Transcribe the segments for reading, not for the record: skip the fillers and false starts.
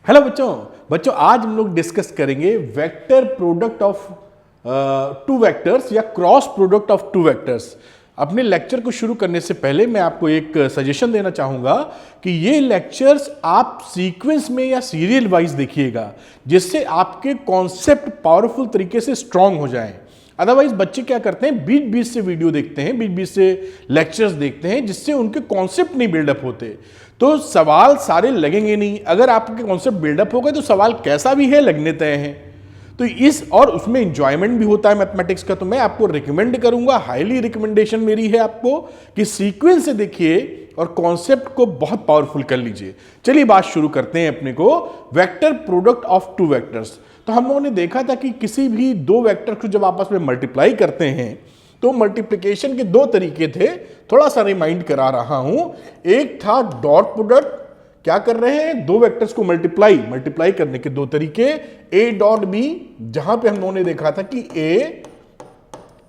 Hello बच्चों आज हम लोग डिस्कस करेंगे vector product of two vectors या cross product of two vectors. अपने लेक्चर को शुरू करने से पहले मैं आपको एक सजेशन देना चाहूंगा कि ये लेक्चर्स आप सीक्वेंस में या सीरियल वाइज देखिएगा, जिससे आपके कॉन्सेप्ट पावरफुल तरीके से स्ट्रांग हो जाएं। अदरवाइज बच्चे क्या करते हैं, बीच बीच से वीडियो देखते हैं, बीच बीच से लेक्चर्स देखते हैं, जिससे उनके कॉन्सेप्ट नहीं बिल्डअप होते, तो सवाल सारे लगेंगे नहीं। अगर आपके कॉन्सेप्ट बिल्डअप हो गए तो सवाल कैसा भी है लगने तय हैं। तो इस और उसमें इंजॉयमेंट भी होता है मैथमेटिक्स का। तो मैं आपको रिकमेंड करूंगा, हाईली रिकमेंडेशन मेरी है आपको, कि सीक्वेंस से देखिए और कॉन्सेप्ट को बहुत पावरफुल कर लीजिए। चलिए बात शुरू करते हैं अपने को vector product of two vectors. तो हम लोगों ने देखा था कि किसी भी दो वेक्टर को जब आपस में मल्टीप्लाई करते हैं तो मल्टीप्लिकेशन के दो तरीके थे, थोड़ा सा रिमाइंड करा रहा हूं। एक था डॉट प्रोडक्ट, क्या कर रहे हैं, दो वेक्टर्स को मल्टीप्लाई करने के दो तरीके, ए डॉट बी, जहां पे हम लोगों ने देखा था कि ए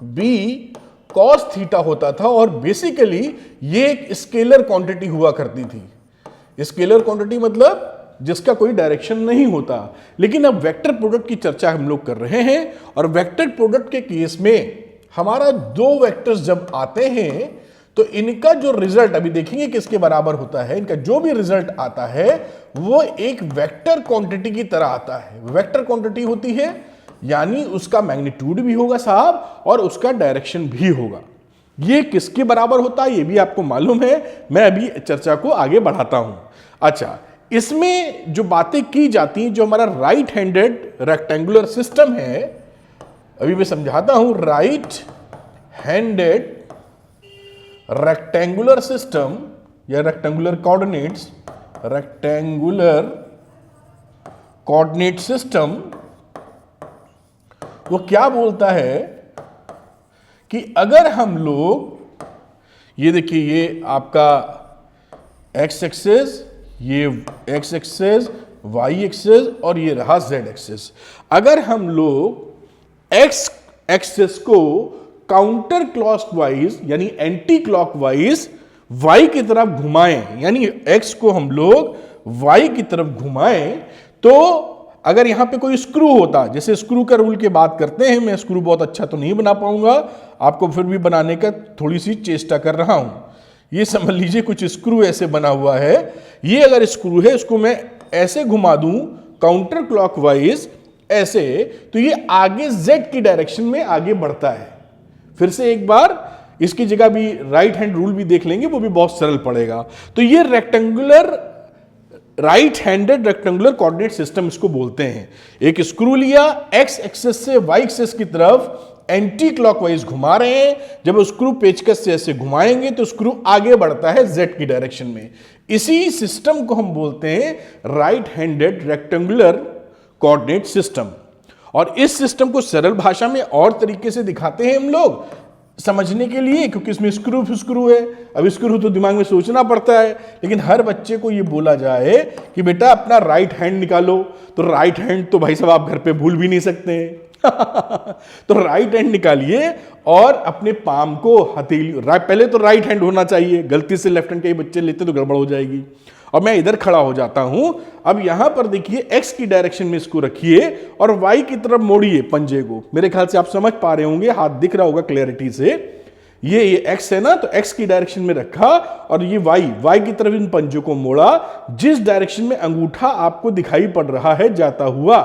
बी कॉस थीटा होता था और बेसिकली ये एक स्केलर क्वांटिटी हुआ करती थी। स्केलर क्वांटिटी मतलब जिसका कोई डायरेक्शन नहीं होता। लेकिन अब वेक्टर प्रोडक्ट की चर्चा हम लोग कर रहे हैं और वेक्टर प्रोडक्ट के केस में हमारा दो वेक्टर्स जब आते हैं तो इनका जो रिजल्ट अभी देखेंगे किसके बराबर होता है। इनका जो भी रिजल्ट आता है वो एक वेक्टर क्वांटिटी की तरह आता है। वेक्टर क्वांटिटी होती है यानी उसका मैग्नीट्यूड भी होगा साहब और उसका डायरेक्शन भी होगा। ये किसके बराबर होता है ये भी आपको मालूम है। मैं अभी चर्चा को आगे बढ़ाता हूं। अच्छा, इसमें जो बातें की जाती हैं, जो हमारा राइट हैंडेड रेक्टेंगुलर सिस्टम है, अभी मैं समझाता हूं। राइट हैंडेड रेक्टेंगुलर सिस्टम या रेक्टेंगुलर कोऑर्डिनेट सिस्टम वो क्या बोलता है कि अगर हम लोग, ये देखिए, ये आपका एक्स एक्सिस, ये एक्स एक्सिस, वाई एक्सिस और ये रहा जेड एक्सिस। अगर हम लोग एक्स एक्सिस को काउंटर क्लॉकवाइज यानी एंटी क्लॉकवाइज वाई की तरफ घुमाएं, यानी एक्स को हम लोग वाई की तरफ घुमाएं, तो अगर यहां पे कोई स्क्रू होता, जैसे स्क्रू का रूल की बात करते हैं, मैं स्क्रू बहुत अच्छा तो नहीं बना पाऊंगा, आपको फिर भी बनाने का थोड़ी सी चेष्टा कर रहा हूं। ये समझ लीजिए कुछ स्क्रू ऐसे बना हुआ है, ये अगर स्क्रू है इसको मैं ऐसे घुमा दूं काउंटर क्लॉकवाइज ऐसे, तो ये आगे जेड की डायरेक्शन में आगे बढ़ता है। फिर से एक बार इसकी जगह भी राइट हैंड रूल भी देख लेंगे, वो भी बहुत सरल पड़ेगा। तो ये right handed rectangular coordinate system इसको बोलते हैं। एक स्क्रू लिया, एक्स एक्सिस से वाई एक्सिस की तरफ एंटी क्लॉकवाइज घुमा रहे हैं, जब स्क्रू पेचकस से ऐसे घुमाएंगे तो स्क्रू आगे बढ़ता है जेड की डायरेक्शन में। इसी सिस्टम को हम बोलते हैं right handed rectangular coordinate system. और इस सिस्टम को सरल भाषा में और तरीके से दिखाते हैं हम लोग समझने के लिए, क्योंकि इसमें स्क्रू है। अब स्क्रू तो दिमाग में सोचना पड़ता है, लेकिन हर बच्चे को ये बोला जाए कि बेटा अपना राइट हैंड निकालो, तो राइट हैंड तो भाई साहब आप घर पे भूल भी नहीं सकते हैं। तो राइट हैंड निकालिए और अपने पाम को हथेली, पहले तो राइट हैंड होना चाहिए, गलती से लेफ्ट हैंड कई बच्चे लेते तो गड़बड़ हो जाएगी। और मैं इधर खड़ा हो जाता हूं। अब यहां पर देखिए एक्स की डायरेक्शन में इसको रखिए और वाई की तरफ मोड़िए पंजे को। मेरे ख्याल से आप समझ पा रहे होंगे, हाथ दिख रहा होगा क्लैरिटी से। ये एक्स है ना, तो एक्स की डायरेक्शन में रखा और ये वाई की तरफ इन पंजों को मोड़ा। जिस डायरेक्शन में अंगूठा आपको दिखाई पड़ रहा है जाता हुआ,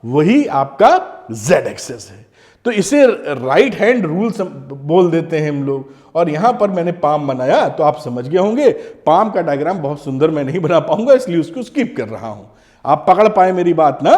वही आपका जेड एक्सिस है। तो इसे राइट हैंड रूल बोल देते हैं हम लोग। और यहां पर मैंने पाम बनाया तो आप समझ गए होंगे। पाम का डायग्राम बहुत सुंदर मैं नहीं बना पाऊंगा, इसलिए उसको स्किप कर रहा हूं। आप पकड़ पाए मेरी बात ना।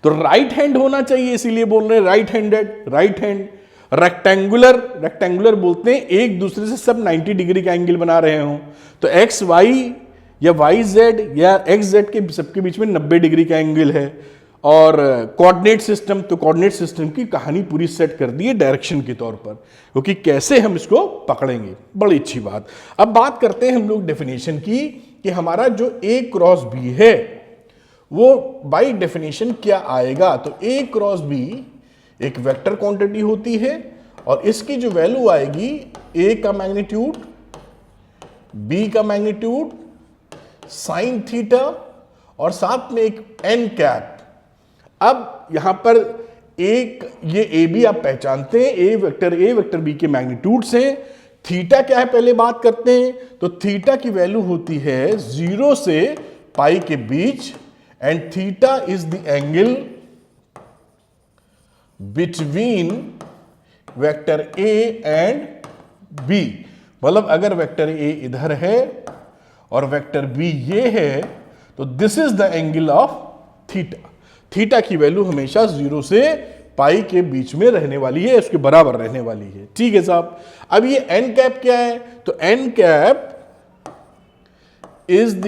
तो राइट हैंड होना चाहिए, इसीलिए बोल रहे हैं राइट हैंड। रेक्टेंगुलर बोलते हैं एक दूसरे से सब 90 डिग्री का एंगल बना रहे हो। तो एक्स वाई या वाई जेड या एक्स जेड के सबके बीच में 90 डिग्री का एंगल है। और कोऑर्डिनेट सिस्टम, तो कोऑर्डिनेट सिस्टम की कहानी पूरी सेट कर दी है डायरेक्शन के तौर पर, क्योंकि कैसे हम इसको पकड़ेंगे, बड़ी अच्छी बात। अब बात करते हैं हम लोग डेफिनेशन की, कि हमारा जो ए क्रॉस बी है वो बाय डेफिनेशन क्या आएगा। तो ए क्रॉस बी एक वेक्टर क्वांटिटी होती है और इसकी जो वैल्यू आएगी, ए का मैग्नीट्यूड, बी का मैग्नीट्यूड, साइन थीटा और साथ में एक एन कैप। अब यहां पर एक ये ए बी आप पहचानते हैं, ए वेक्टर बी के मैग्नीट्यूड्स हैं। थीटा क्या है पहले बात करते हैं। तो थीटा की वैल्यू होती है 0 से पाई के बीच, and theta is the angle between vector A and B. मतलब अगर वेक्टर ए इधर है और वेक्टर बी ये है, तो this is the angle of theta. Theta की वैल्यू हमेशा 0 से पाई के बीच में रहने वाली है, इसके बराबर रहने वाली है। ठीक है साहब। अब ये एन कैप क्या है? तो N cap is the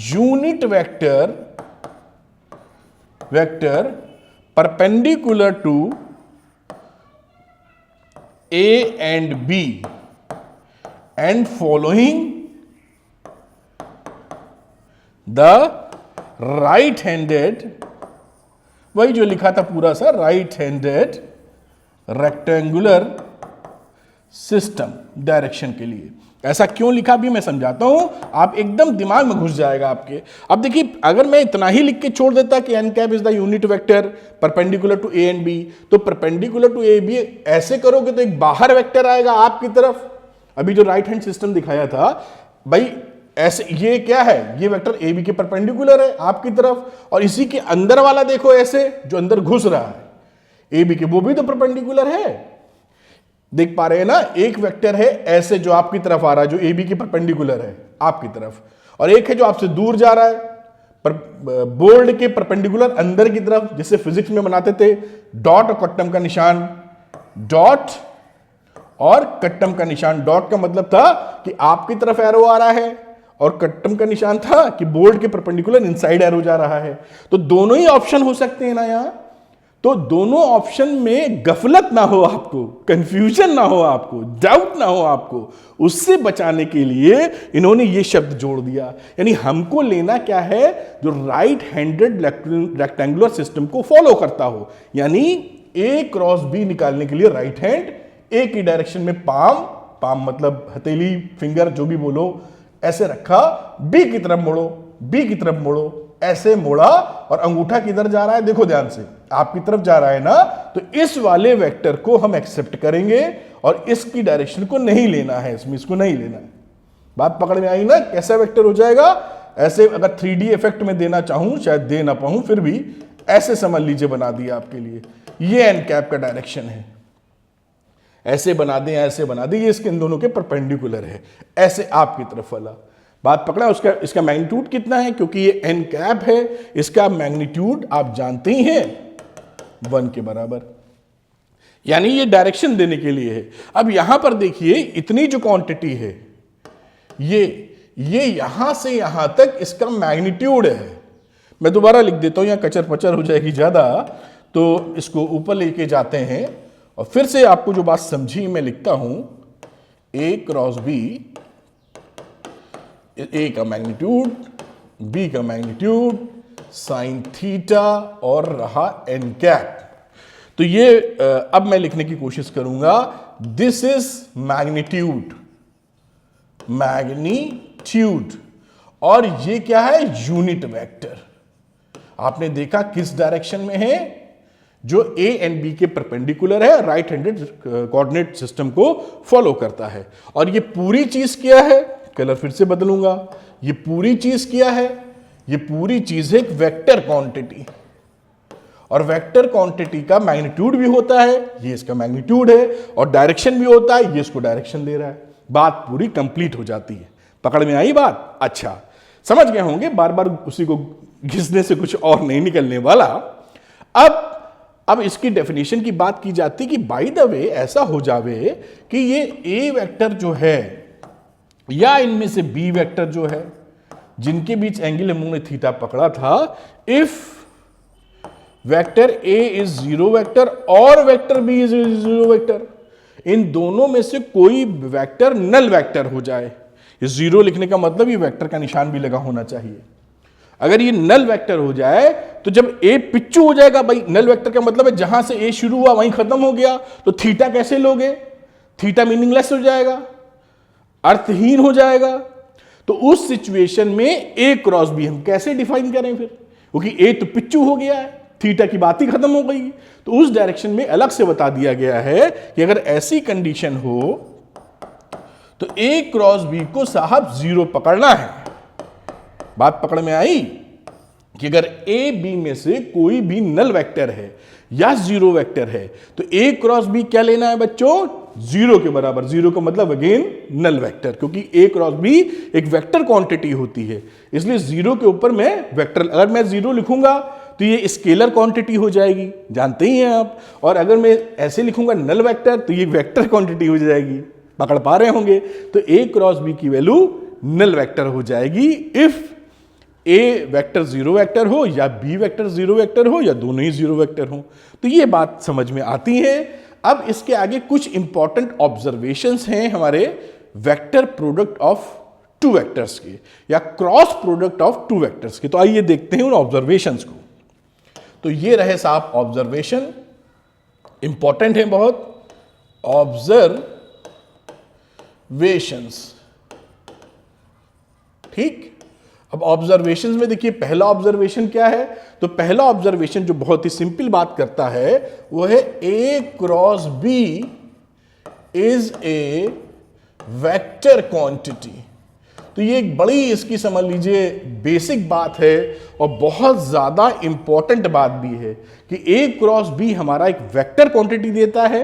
unit vector perpendicular to A and B and following the right handed, वही जो लिखा था पूरा सा, right handed rectangular system direction के लिए। ऐसा क्यों लिखा भी मैं समझाता हूं, आप एकदम दिमाग में घुस जाएगा आपके। अब देखिए, अगर मैं इतना ही लिख के छोड़ देता कि N cap is the unit vector perpendicular to A and B, तो परपेंडिकुलर टू ए बी ऐसे करोगे तो एक बाहर वेक्टर आएगा आपकी तरफ। अभी जो राइट हैंड सिस्टम दिखाया था भाई, ऐसे ये क्या है, ये वेक्टर ए बी के परपेंडिकुलर है आपकी तरफ, और इसी के अंदर वाला देखो ऐसे जो अंदर घुस रहा है ए बी के, वो भी तो परपेंडिकुलर है। देख पा रहे हैं ना, एक वेक्टर है ऐसे जो आपकी तरफ आ रहा है, जो ए बी के परपेंडिकुलर है आपकी तरफ, और एक है जो आपसे दूर जा रहा है पर बोर्ड के परपेंडिकुलर अंदर की तरफ, जिसे फिजिक्स में बनाते थे डॉट और कट्टम का निशान। डॉट और कट्टम का निशान, डॉट का मतलब था कि आपकी तरफ एरो आ रहा है, और कट्टम का निशान था कि बोर्ड के परपेंडिकुलर इनसाइड एरो जा रहा है। तो दोनों ही ऑप्शन हो सकते हैं ना यहां। तो दोनों ऑप्शन में गफलत ना हो आपको, कंफ्यूजन ना हो आपको, डाउट ना हो आपको, उससे बचाने के लिए इन्होंने ये शब्द जोड़ दिया। यानी हमको लेना क्या है, जो राइट हैंडेड रेक्टेंगुलर सिस्टम को फॉलो करता हो। यानी ए क्रॉस बी निकालने के लिए राइट हैंड, ए की डायरेक्शन में पाम मतलब हथेली, फिंगर जो भी बोलो, ऐसे रखा, बी की तरफ मोड़ो, बी की तरफ मोड़ो, ऐसे मोड़ा, और अंगूठा किधर जा रहा है देखो ध्यान से, आपकी तरफ जा रहा है ना, तो इस वाले वेक्टर को हम एक्सेप्ट करेंगे और इसकी डायरेक्शन को नहीं लेना है, इसमें इसको नहीं लेना है। बात पकड़ में आई ना, कैसा वेक्टर हो जाएगा। ऐसे अगर 3D इफेक्ट में देना चाहूं, शायद दे ना पाऊं, फिर भी ऐसे समझ लीजिए, बना दिया आपके लिए। ये एन कैप का डायरेक्शन है, ऐसे बना दें, ऐसे बना दें, ये इसके इन दोनों के परपेंडिकुलर है, ऐसे आपकी तरफ वाला। बात पकड़ा। उसका इसका मैग्नीट्यूड कितना है, क्योंकि ये एन कैप है, इसका मैग्नीट्यूड आप जानते ही हैं 1 के बराबर, यानी ये डायरेक्शन देने के लिए है। अब यहां पर देखिए, इतनी जो क्वांटिटी है, ये यहां से यहां तक इसका मैग्नीट्यूड है। मैं दोबारा लिख देता हूं, यहां कचर पचर हो जाएगी ज्यादा, तो इसको ऊपर लेके जाते हैं और फिर से आपको जो बात समझी मैं लिखता हूं, ए क्रॉस बी, ए का मैग्नीट्यूड, बी का मैग्नीट्यूड, साइन थीटा, और रहा एन कैप। तो ये अब मैं लिखने की कोशिश करूंगा, दिस इज मैग्नीट्यूड, और ये क्या है, यूनिट वेक्टर। आपने देखा किस डायरेक्शन में है, जो ए एंड बी के परपेंडिकुलर है, राइट हैंडेड कोऑर्डिनेट सिस्टम को फॉलो करता है। और ये पूरी चीज क्या है, कलर फिर से बदलूंगा, ये पूरी चीज क्या है, ये पूरी चीज है एक वेक्टर क्वांटिटी, और वेक्टर क्वांटिटी का मैग्नीट्यूड भी होता है, ये इसका मैग्नीट्यूड है, और डायरेक्शन भी होता है, ये इसको डायरेक्शन दे रहा है। बात पूरी कंप्लीट हो जाती है। पकड़ में आई बात? अच्छा, समझ गए होंगे, बार बार उसी को घिसने से कुछ और नहीं निकलने वाला। अब इसकी डेफिनेशन की बात की जाती कि बाय द वे ऐसा हो जावे कि ये ए वेक्टर जो है या इनमें से बी वेक्टर जो है, जिनके बीच एंगल हम लोगों ने थीटा पकड़ा था, if vector A is zero vector और vector B is zero vector, इन दोनों में से कोई वेक्टर नल वेक्टर हो जाए। ये जीरो लिखने का मतलब ये वेक्टर का निशान भी लगा होना चाहिए। अगर ये नल वेक्टर हो जाए तो जब ए पिच्चू हो जाएगा, भाई नल वेक्टर का मतलब है जहां से ए शुरू हुआ वहीं खत्म हो गया, तो थीटा कैसे लोगे? थीटा मीनिंगलेस हो जाएगा, अर्थहीन हो जाएगा। तो उस सिचुएशन में ए क्रॉस बी हम कैसे डिफाइन करें फिर, क्योंकि ए तो पिच्चू हो गया है, थीटा की बात ही खत्म हो गई। तो उस डायरेक्शन में अलग से बता दिया गया है कि अगर ऐसी कंडीशन हो तो ए क्रॉस बी को साहब जीरो पकड़ना है। बात पकड़ में आई कि अगर ए बी में से कोई भी नल वेक्टर है या जीरो वेक्टर है तो ए क्रॉस बी क्या लेना है बच्चों, जीरो के बराबर। जीरो का मतलब अगेन नल वेक्टर, क्योंकि ए क्रॉस बी एक वेक्टर क्वांटिटी होती है, इसलिए जीरो के ऊपर मैं वेक्टर, अगर मैं जीरो लिखूंगा तो ये स्केलर क्वांटिटी हो जाएगी, जानते ही हैं आप। और अगर मैं ऐसे लिखूंगा नल वेक्टर तो ये वेक्टर क्वांटिटी हो जाएगी, पकड़ पा रहे होंगे। तो ए क्रॉस बी की वैल्यू नल वेक्टर हो जाएगी if A vector zero vector हो या बी वेक्टर जीरो वेक्टर हो या दोनों ही जीरो वेक्टर हो। तो ये बात समझ में आती है। अब इसके आगे कुछ इंपॉर्टेंट ऑब्जर्वेशंस हैं हमारे vector product of two vectors के या cross product of two vectors के। तो आइए देखते हैं उन ऑब्जर्वेशंस को। तो ये रहे साहब ऑब्जर्वेशन, इंपॉर्टेंट है बहुत। ऑब्जर्वेशंस, ठीक। अब ऑब्जर्वेशंस में देखिए पहला ऑब्जर्वेशन क्या है, तो पहला ऑब्जर्वेशन जो बहुत ही सिंपल बात करता है वो है A cross B is a vector quantity. तो ये एक बड़ी इसकी समझ लीजिए बेसिक बात है और बहुत ज्यादा इंपॉर्टेंट बात भी है कि ए क्रॉस बी हमारा एक वेक्टर क्वांटिटी देता है,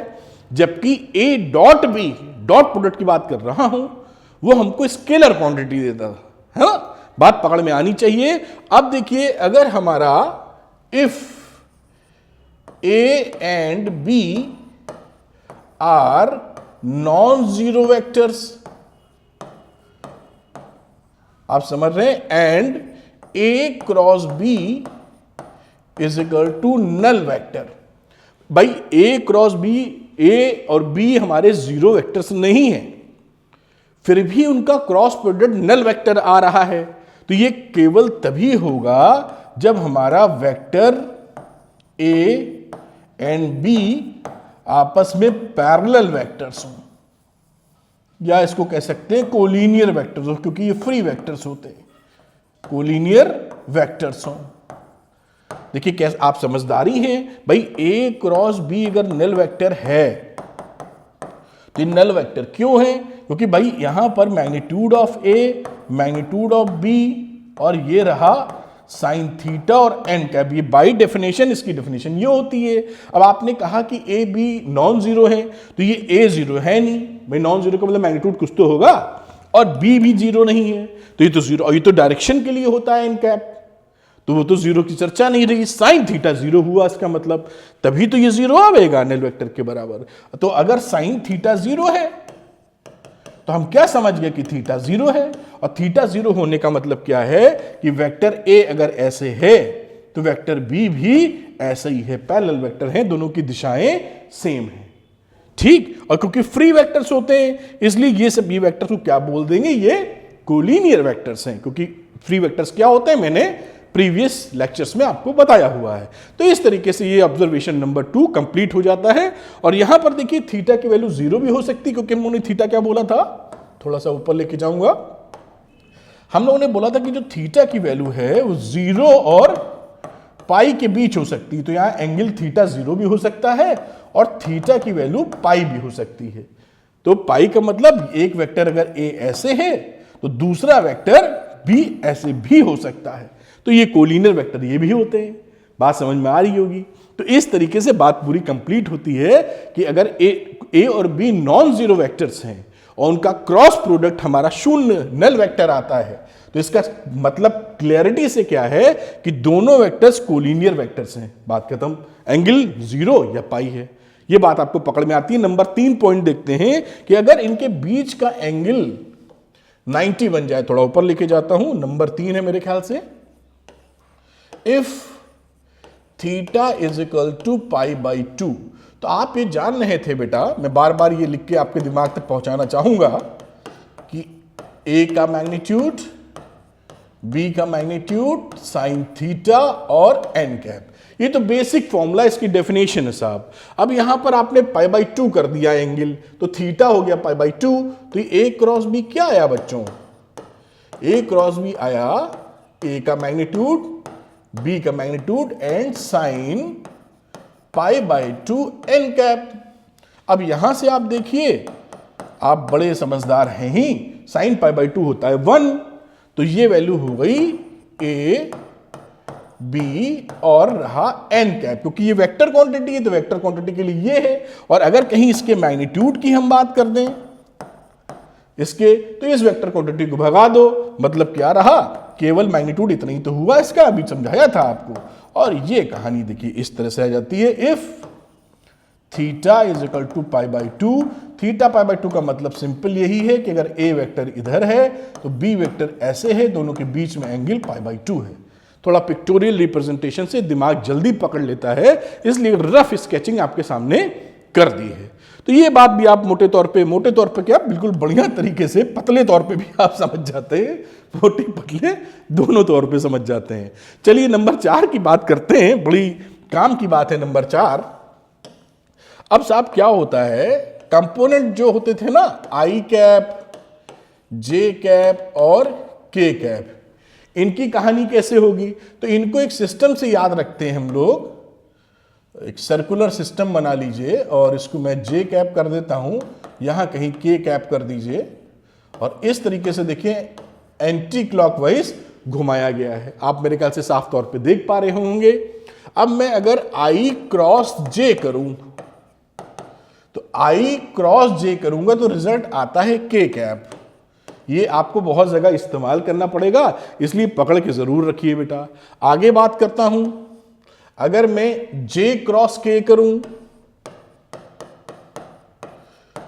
जबकि A dot B, dot product की बात कर रहा हूं, वो हमको स्केलर क्वांटिटी देता है ना। बात पकड़ में आनी चाहिए। अब देखिए अगर हमारा if A and B are non zero vectors, आप समझ रहे हैं, and A cross B is equal to null vector. भाई ए क्रॉस बी, ए और बी हमारे जीरो वेक्टर्स नहीं है, फिर भी उनका क्रॉस प्रोडक्ट नल वेक्टर आ रहा है। तो ये केवल तभी होगा जब हमारा वेक्टर ए एंड बी आपस में पैरेलल वेक्टर्स हों, या इसको कह सकते हैं कोलिनियर वेक्टर्स हो, क्योंकि ये फ्री वेक्टर्स होते हैं, कोलिनियर वेक्टर्स हों। देखिए कैसे आप समझदारी हैं भाई, ए क्रॉस बी अगर नल वेक्टर है तो नल वेक्टर क्यों है, क्योंकि भाई यहां पर magnitude of A, magnitude of B और ये रहा साइन थीटा और एन कैप, ये बाई डेफिनेशन इसकी डेफिनेशन ये होती है। अब आपने कहा कि ए बी नॉन जीरो है, तो ये ए जीरो है नहीं भाई, नॉन जीरो का मतलब मैग्नीट्यूड कुछ तो होगा, और बी भी जीरो नहीं है तो ये तो जीरो, और ये तो डायरेक्शन के लिए होता है एन कैप, तो वो तो जीरो की चर्चा नहीं रही। साइन थीटा जीरो हुआ इसका मतलब, तभी तो ये जीरो आएगा नल वेक्टर के बराबर। तो अगर साइन थीटा जीरो है तो हम क्या समझ गए कि थीटा जीरो है, और थीटा जीरो होने का मतलब क्या है कि वेक्टर ए अगर ऐसे है तो वेक्टर बी भी ऐसे ही है, पैरेलल वेक्टर हैं, दोनों की दिशाएं सेम हैं, ठीक। और क्योंकि फ्री वेक्टर्स होते हैं इसलिए ये सब बी वेक्टर्स को क्या बोल देंगे, ये कोलिनियर वेक्टर्स हैं, क्योंकि फ्री वेक्टर्स क्या होते हैं मैंने प्रीवियस लेक्चर्स में आपको बताया हुआ है। तो इस तरीके से ये ऑब्जर्वेशन नंबर 2 कंप्लीट हो जाता है। और यहां पर देखिए थीटा की वैल्यू जीरो भी हो सकती है, क्योंकि हम लोगों ने थीटा क्या बोला था, थोड़ा सा ऊपर लेके जाऊंगा, हम लोगों ने बोला था कि जो थीटा की वैल्यू है वो जीरो और पाई के बीच हो सकती है। तो यहां एंगल थीटा जीरो भी हो सकता है और थीटा की वैल्यू पाई भी हो सकती है। तो पाई का मतलब एक वेक्टर अगर ए ऐसे है तो दूसरा वेक्टर बी ऐसे भी हो सकता है। तो ये कोलिनियर वेक्टर ये भी होते हैं, बात समझ में आ रही होगी। तो इस तरीके से बात पूरी कंप्लीट होती है कि अगर ए और बी नॉन जीरो वेक्टर्स हैं और उनका क्रॉस प्रोडक्ट हमारा शून्य नल वेक्टर आता है, तो इसका मतलब क्लैरिटी से क्या है कि दोनों वेक्टर्स कोलिनियर वेक्टर्स हैं, बात खत्म। एंगल जीरो या पाई है, ये बात आपको पकड़ में आती है। नंबर 3 पॉइंट देखते हैं कि अगर इनके बीच का एंगल 90 बन जाए, थोड़ा ऊपर लेके जाता हूं, नंबर 3 है मेरे ख्याल से, if theta is equal to pi by 2। तो आप ये जान रहे थे बेटा, मैं बार बार ये लिख के आपके दिमाग तक पहुंचाना चाहूंगा कि ए का मैग्नीट्यूड, बी का मैग्नीट्यूड, साइन थीटा और एन कैप, ये तो बेसिक फॉर्मूला, इसकी डेफिनेशन है साहब। अब यहां पर आपने पाई बाई 2 कर दिया एंगल, तो थीटा हो गया पाई बाई 2, तो ए क्रॉस बी क्या आया बच्चों, ए क्रॉस बी आया ए का मैग्नीट्यूड, बी का magnitude and sine pi by 2 N cap. अब यहां से आप देखिए, आप बड़े समझदार हैं ही, साइन पाई बाई 2 होता है 1, तो ये वैल्यू हो गई ए बी और रहा एन कैप, क्योंकि ये वेक्टर क्वांटिटी है तो वेक्टर क्वांटिटी के लिए ये है। और अगर कहीं इसके मैग्नीट्यूड की हम बात कर दें इसके, तो इस वेक्टर क्वांटिटी को भगा दो, मतलब क्या रहा, केवल मैग्नीट्यूड इतना ही तो हुआ इसका, अभी समझाया था आपको। और ये कहानी देखिए इस तरह से आ जाती है, if theta is equal to pi by 2, theta pi by 2 का मतलब सिंपल यही है कि अगर ए वेक्टर इधर है तो बी वेक्टर ऐसे है, दोनों के बीच में एंगल पाई बाई 2 है। थोड़ा पिक्टोरियल रिप्रेजेंटेशन से दिमाग जल्दी पकड़ लेता है, इसलिए रफ स्केचिंग आपके सामने कर दी है। तो ये बात भी आप मोटे तौर पे क्या, बिल्कुल बढ़िया तरीके से पतले तौर पे भी आप समझ जाते हैं, मोटे पतले दोनों तौर पे समझ जाते हैं। चलिए नंबर 4 की बात करते हैं, बड़ी काम की बात है नंबर 4। अब साहब क्या होता है, कंपोनेंट जो होते थे ना, आई कैप, जे कैप और के कैप, इनकी कहानी कैसे होगी, तो इनको एक सिस्टम से याद रखते हैं हम लोग। एक सर्कुलर सिस्टम बना लीजिए और इसको मैं जे कैप कर देता हूं, यहां कहीं के कैप कर दीजिए, और इस तरीके से देखिए एंटी क्लॉकवाइज घुमाया गया है। आप मेरे ख्याल से साफ तौर पे देख पा रहे होंगे। अब मैं अगर आई क्रॉस जे करूं, तो आई क्रॉस जे करूंगा तो रिजल्ट आता है के कैप। ये आपको बहुत जगह इस्तेमाल करना पड़ेगा, इसलिए पकड़ के जरूर रखिए बेटा। आगे बात करता हूं, अगर मैं जे क्रॉस के करूं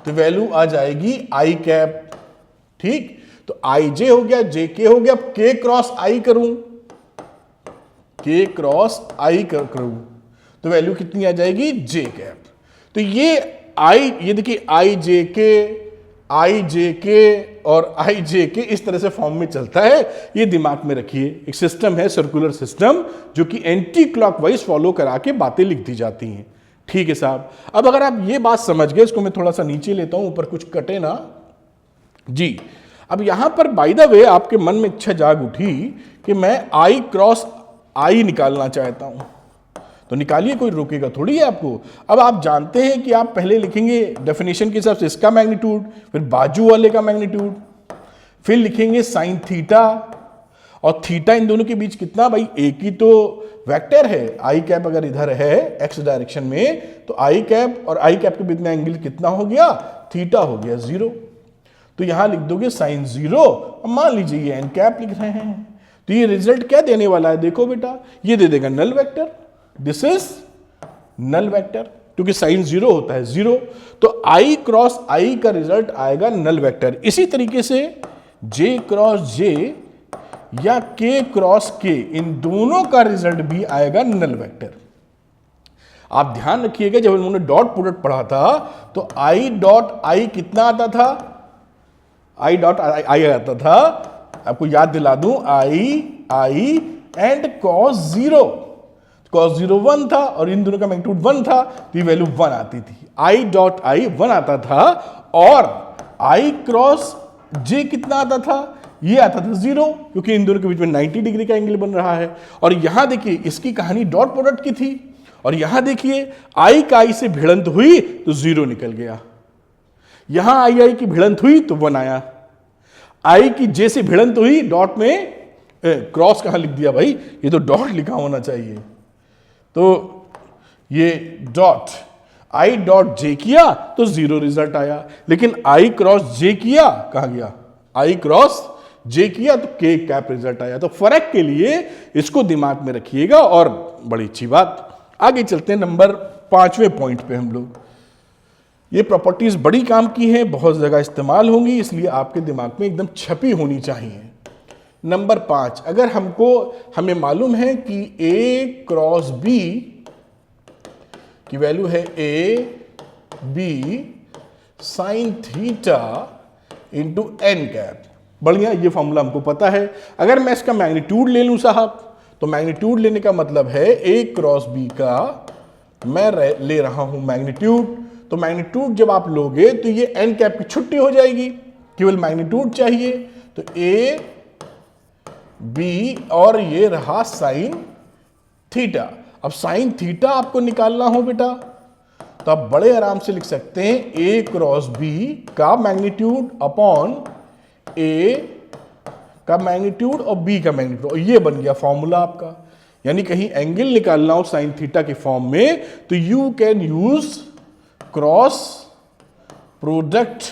तो वैल्यू आ जाएगी आई कैप, ठीक। तो आई जे हो गया, जे के हो गया। के क्रॉस आई करूं, के क्रॉस आई करूं तो वैल्यू कितनी आ जाएगी, जे कैप। तो ये देखिए आई जे के और आई जे के इस तरह से फॉर्म में चलता है। ये दिमाग में रखिए, एक सिस्टम है, सर्कुलर सिस्टम, जो कि एंटी क्लॉकवाइज फॉलो करा के बातें लिख दी जाती हैं। ठीक है साहब। अब अगर आप ये बात समझ गए, इसको मैं थोड़ा सा नीचे लेता हूं, ऊपर कुछ कटे ना जी। अब यहां पर बाय द वे आपके मन में इच्छा जाग उठी कि मैं आई क्रॉस आई निकालना चाहता हूं, तो निकालिए, कोई रोकेगा थोड़ी है आपको। अब आप जानते हैं कि आप पहले लिखेंगे डेफिनेशन के हिसाब से इसका मैग्नीट्यूड, फिर बाजू वाले का मैग्नीट्यूड, फिर लिखेंगे साइन थीटा, और थीटा इन दोनों के बीच कितना, भाई एक ही तो वेक्टर है। आई कैप अगर इधर है एक्स डायरेक्शन में, तो आई कैप और आई कैप के बीच में एंगल कितना हो गया, थीटा हो गया 0। तो यहां लिख दोगे साइन 0, और मान लीजिए ये एन कैप लिख रहे हैं, तो ये रिजल्ट क्या देने वाला है, देखो बेटा, ये दे देगा null vector. This is null vector, क्योंकि साइन 0 होता है 0, तो आई क्रॉस आई का रिजल्ट आएगा नल वेक्टर। इसी तरीके से जे क्रॉस जे या के क्रॉस के, इन दोनों का रिजल्ट भी आएगा नल वेक्टर। आप ध्यान रखिएगा, जब उन्होंने डॉट प्रोडक्ट पढ़ा था तो आई डॉट आई कितना आता था, आई डॉट आई आता था, आपको याद दिला दूं, आई एंड कॉस 0, cos 0 1 था और इन दोनों का मैग्नीट्यूड 1 था, तो ये वैल्यू 1 आती थी। आई डॉट आई 1 आता था, और आई क्रॉस जे कितना आता था, ये आता था 0, क्योंकि इन दोनों के बीच में 90 डिग्री का एंगल बन रहा है। और यहां देखिए इसकी कहानी डॉट प्रोडक्ट की थी, और यहां देखिए आई का आई से भिड़ंत हुई तो 0 निकल गया, यहां आई की भिड़ंत हुई तो 1 आया, आई की जे से भिड़ंत हुई, डॉट में क्रॉस कहां लिख दिया भाई, ये तो डॉट लिखा होना चाहिए, तो ये डॉट आई डॉट जे किया तो 0 रिजल्ट आया, लेकिन आई क्रॉस जे किया, कहां गया, आई क्रॉस जे किया तो के कैप रिजल्ट आया। तो फर्क के लिए इसको दिमाग में रखिएगा, और बड़ी अच्छी बात। आगे चलते हैं नंबर 5वें पॉइंट पे हम लोग। ये प्रॉपर्टीज बड़ी काम की हैं, बहुत जगह इस्तेमाल होंगी, इसलिए आपके दिमाग में एकदम छपी होनी चाहिए। नंबर 5, अगर हमें मालूम है कि A क्रॉस B की वैल्यू है A B sine theta into N cap, बढ़िया, ये फॉर्मूला हमको पता है। अगर मैं इसका मैग्नीट्यूड ले लूं साहब, तो मैग्नीट्यूड लेने का मतलब है A क्रॉस B का मैं ले रहा हूं मैग्नीट्यूड, तो मैग्नीट्यूड जब आप लोगे तो ये एन कैप की छुट्टी हो जाएगी, केवल मैग्नीट्यूड चाहिए, तो A बी और ये रहा साइन थीटा। अब साइन थीटा आपको निकालना हो बेटा तो आप बड़े आराम से लिख सकते हैं ए क्रॉस बी का मैग्नीट्यूड अपॉन ए का मैग्नीट्यूड और बी का मैग्नीट्यूड, और ये बन गया फॉर्मूला आपका। यानी कहीं एंगल निकालना हो साइन थीटा के फॉर्म में तो you can use cross product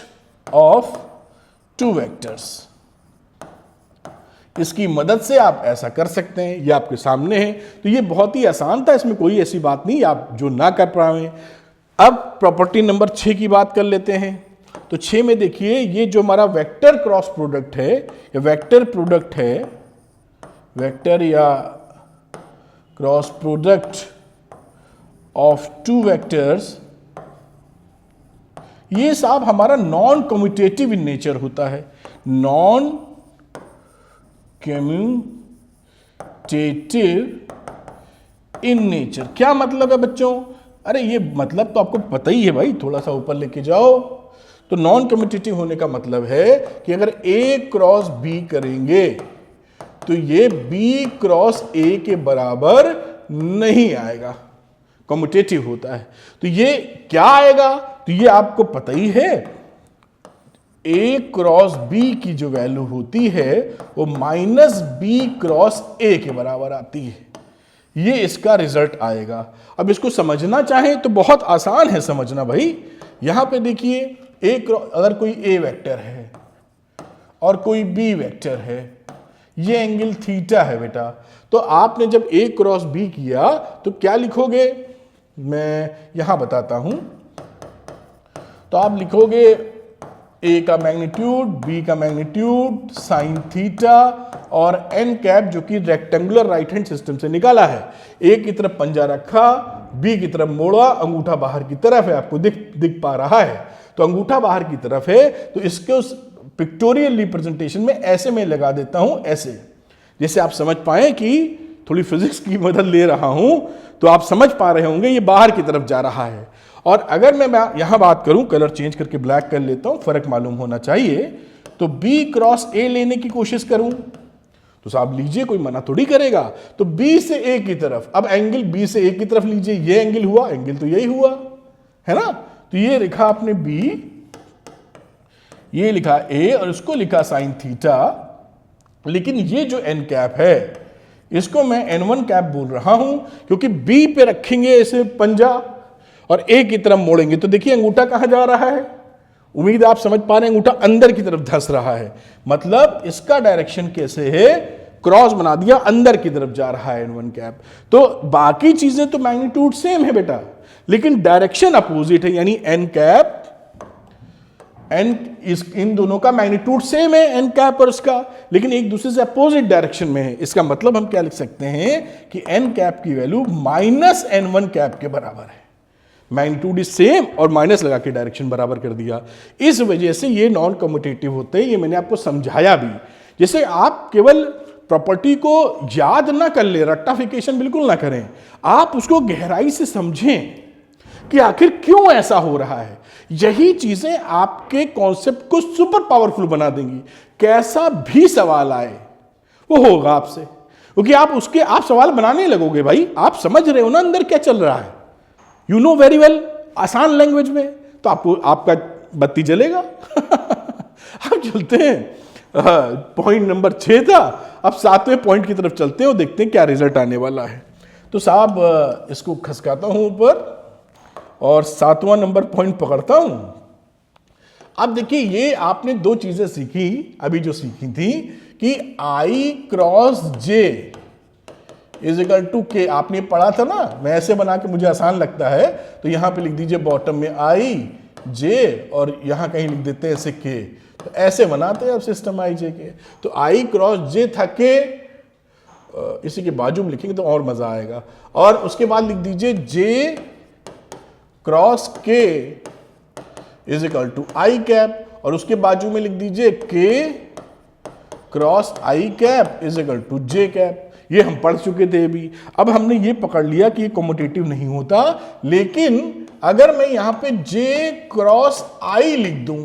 of two vectors. इसकी मदद से आप ऐसा कर सकते हैं, ये आपके सामने है। तो ये बहुत ही आसान था, इसमें कोई ऐसी बात नहीं आप जो ना कर पाए। अब प्रॉपर्टी नंबर 6 की बात कर लेते हैं। तो 6 में देखिए ये जो हमारा वेक्टर क्रॉस प्रोडक्ट है, ये वेक्टर प्रोडक्ट है, वेक्टर या cross product of two vectors, ये साहब हमारा नॉन कम्यूटेटिव इन नेचर होता है। नॉन कम्यूटेटिव इन नेचर क्या मतलब है बच्चों? अरे ये मतलब तो आपको पता ही है भाई, थोड़ा सा ऊपर लेके जाओ। तो नॉन कम्यूटेटिव होने का मतलब है कि अगर ए क्रॉस बी करेंगे तो ये बी क्रॉस ए के बराबर नहीं आएगा, कम्यूटेटिव होता है। तो ये क्या आएगा? तो ये आपको पता ही है, ए क्रॉस बी की जो वैल्यू होती है वो माइनस बी क्रॉस ए के बराबर आती है। ये इसका रिजल्ट आएगा। अब इसको समझना चाहें तो बहुत आसान है समझना भाई। यहां पे देखिए अगर कोई ए वेक्टर है और कोई बी वेक्टर है, ये एंगल थीटा है बेटा, तो आपने जब ए क्रॉस बी किया तो क्या लिखोगे? मैं यहां बताता हूं। तो आप लिखोगे ए का मैग्नीट्यूड, बी का मैग्नीट्यूड, साइन थीटा और एन कैप जो कि रेक्टेंगुलर राइट हैंड सिस्टम से निकाला है। ए की तरफ पंजा रखा, बी की तरफ मोड़ा, अंगूठा बाहर की तरफ है, आपको दिख पा रहा है। तो अंगूठा बाहर की तरफ है तो इसके उस पिक्टोरियल रिप्रेजेंटेशन में ऐसे मैं लगा देता हूं, ऐसे, जैसे आप समझ पाए कि थोड़ी फिजिक्स की मदद ले रहा हूं तो आप समझ पा रहे होंगे ये बाहर की तरफ जा रहा है। और अगर मैं यहां बात करूं, कलर चेंज करके ब्लैक कर लेता हूं, फर्क मालूम होना चाहिए। तो बी क्रॉस ए लेने की कोशिश करूं तो साहब लीजिए, कोई मना थोड़ी करेगा। तो बी से ए की तरफ, अब एंगल बी से ए की तरफ लीजिए, ये एंगल हुआ, एंगल तो यही हुआ है ना। तो ये लिखा आपने बी, ये लिखा ए और इसको लिखा साइन थीटा। लेकिन ये जो एन कैप है इसको मैं n1 कैप बोल रहा हूं क्योंकि बी पे रखेंगे ऐसे पंजा और ए की तरफ मोड़ेंगे तो देखिए अंगूठा कहां जा रहा है। उम्मीद आप समझ पा रहे हैं, अंगूठा अंदर की तरफ धंस रहा है। मतलब इसका डायरेक्शन कैसे है? क्रॉस बना दिया, अंदर की तरफ जा रहा है n1 कैप। तो बाकी चीजें तो मैग्नीट्यूड सेम है बेटा, लेकिन डायरेक्शन अपोजिट है। यानी एन कैप, इन दोनों का मैग्नीट्यूड सेम है, एन कैप और इसका, लेकिन एक दूसरे से अपोजिट डायरेक्शन में है। इसका मतलब हम क्या लिख सकते हैं कि एन कैप की वैल्यू माइनस n1 कैप के बराबर है। मैग्नीट्यूड इज सेम और माइनस लगा के डायरेक्शन बराबर कर दिया। इस वजह से ये नॉन कम्यूटेटिव होते हैं। ये मैंने आपको समझाया भी। जैसे आप केवल प्रॉपर्टी को याद ना कर ले, रट्टाफिकेशन बिल्कुल ना करें, आप उसको गहराई से समझें कि आखिर क्यों ऐसा हो रहा है। यही चीजें आपके कॉन्सेप्ट को सुपर पावरफुल बना देंगी। कैसा भी सवाल आए वो होगा आपसे, क्योंकि आप सवाल बनाने लगोगे भाई। आप समझ रहे हो ना अंदर क्या चल रहा है, यू नो वेरी वेल, आसान लैंग्वेज में, तो आपका बत्ती जलेगा। अब चलते हैं, पॉइंट नंबर 6 था, अब 7वें पॉइंट की तरफ चलते हैं और देखते हैं क्या रिजल्ट आने वाला है। तो साहब इसको खसकाता हूं ऊपर और 7वां नंबर पॉइंट पकड़ता हूं। अब देखिए ये आपने दो चीजें सीखी, अभी जो सीखी थी कि I cross J is equal to K, आपने पढ़ा था ना। मैं ऐसे बना के मुझे आसान लगता है तो यहां पे लिख दीजिए बॉटम में आई जे और यहां कहीं लिख देते हैं ऐसे के। तो ऐसे बनाते हैं अब सिस्टम आई जे के। तो आई क्रॉस जे था के, इसी के बाजू में लिखेंगे तो और मजा आएगा। और उसके बाद लिख दीजिए J cross K is equal to I cap, और उसके बाजू में लिख दीजिए K cross I cap is equal to J cap. ये हम पढ़ चुके थे अभी। अब हमने ये पकड़ लिया कि ये कम्यूटेटिव नहीं होता, लेकिन अगर मैं यहां पे जे क्रॉस आई लिख दूं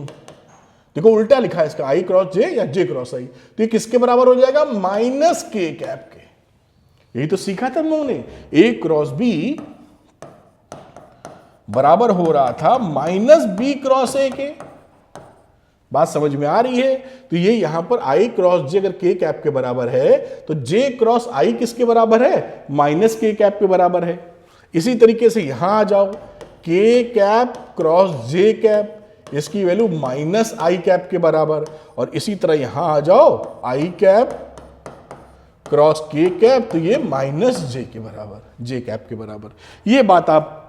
देखो उल्टा लिखा है इसका, आई क्रॉस जे या जे क्रॉस आई, तो ये किसके बराबर हो जाएगा, माइनस के कैप के। यही तो सीखा था हम लोगों ने, ए क्रॉस बी बराबर हो रहा था माइनस बी क्रॉस ए के। बात समझ में आ रही है? तो ये यहां पर आई क्रॉस जे अगर के कैप के बराबर है तो जे क्रॉस आई किसके बराबर है, माइनस के कैप के बराबर है। इसी तरीके से यहां आ जाओ, के कैप क्रॉस जे कैप, इसकी वैल्यू माइनस आई कैप के बराबर। और इसी तरह यहां आ जाओ, आई कैप क्रॉस के कैप, तो ये माइनस जे के बराबर, जे कैप के बराबर। ये बात आप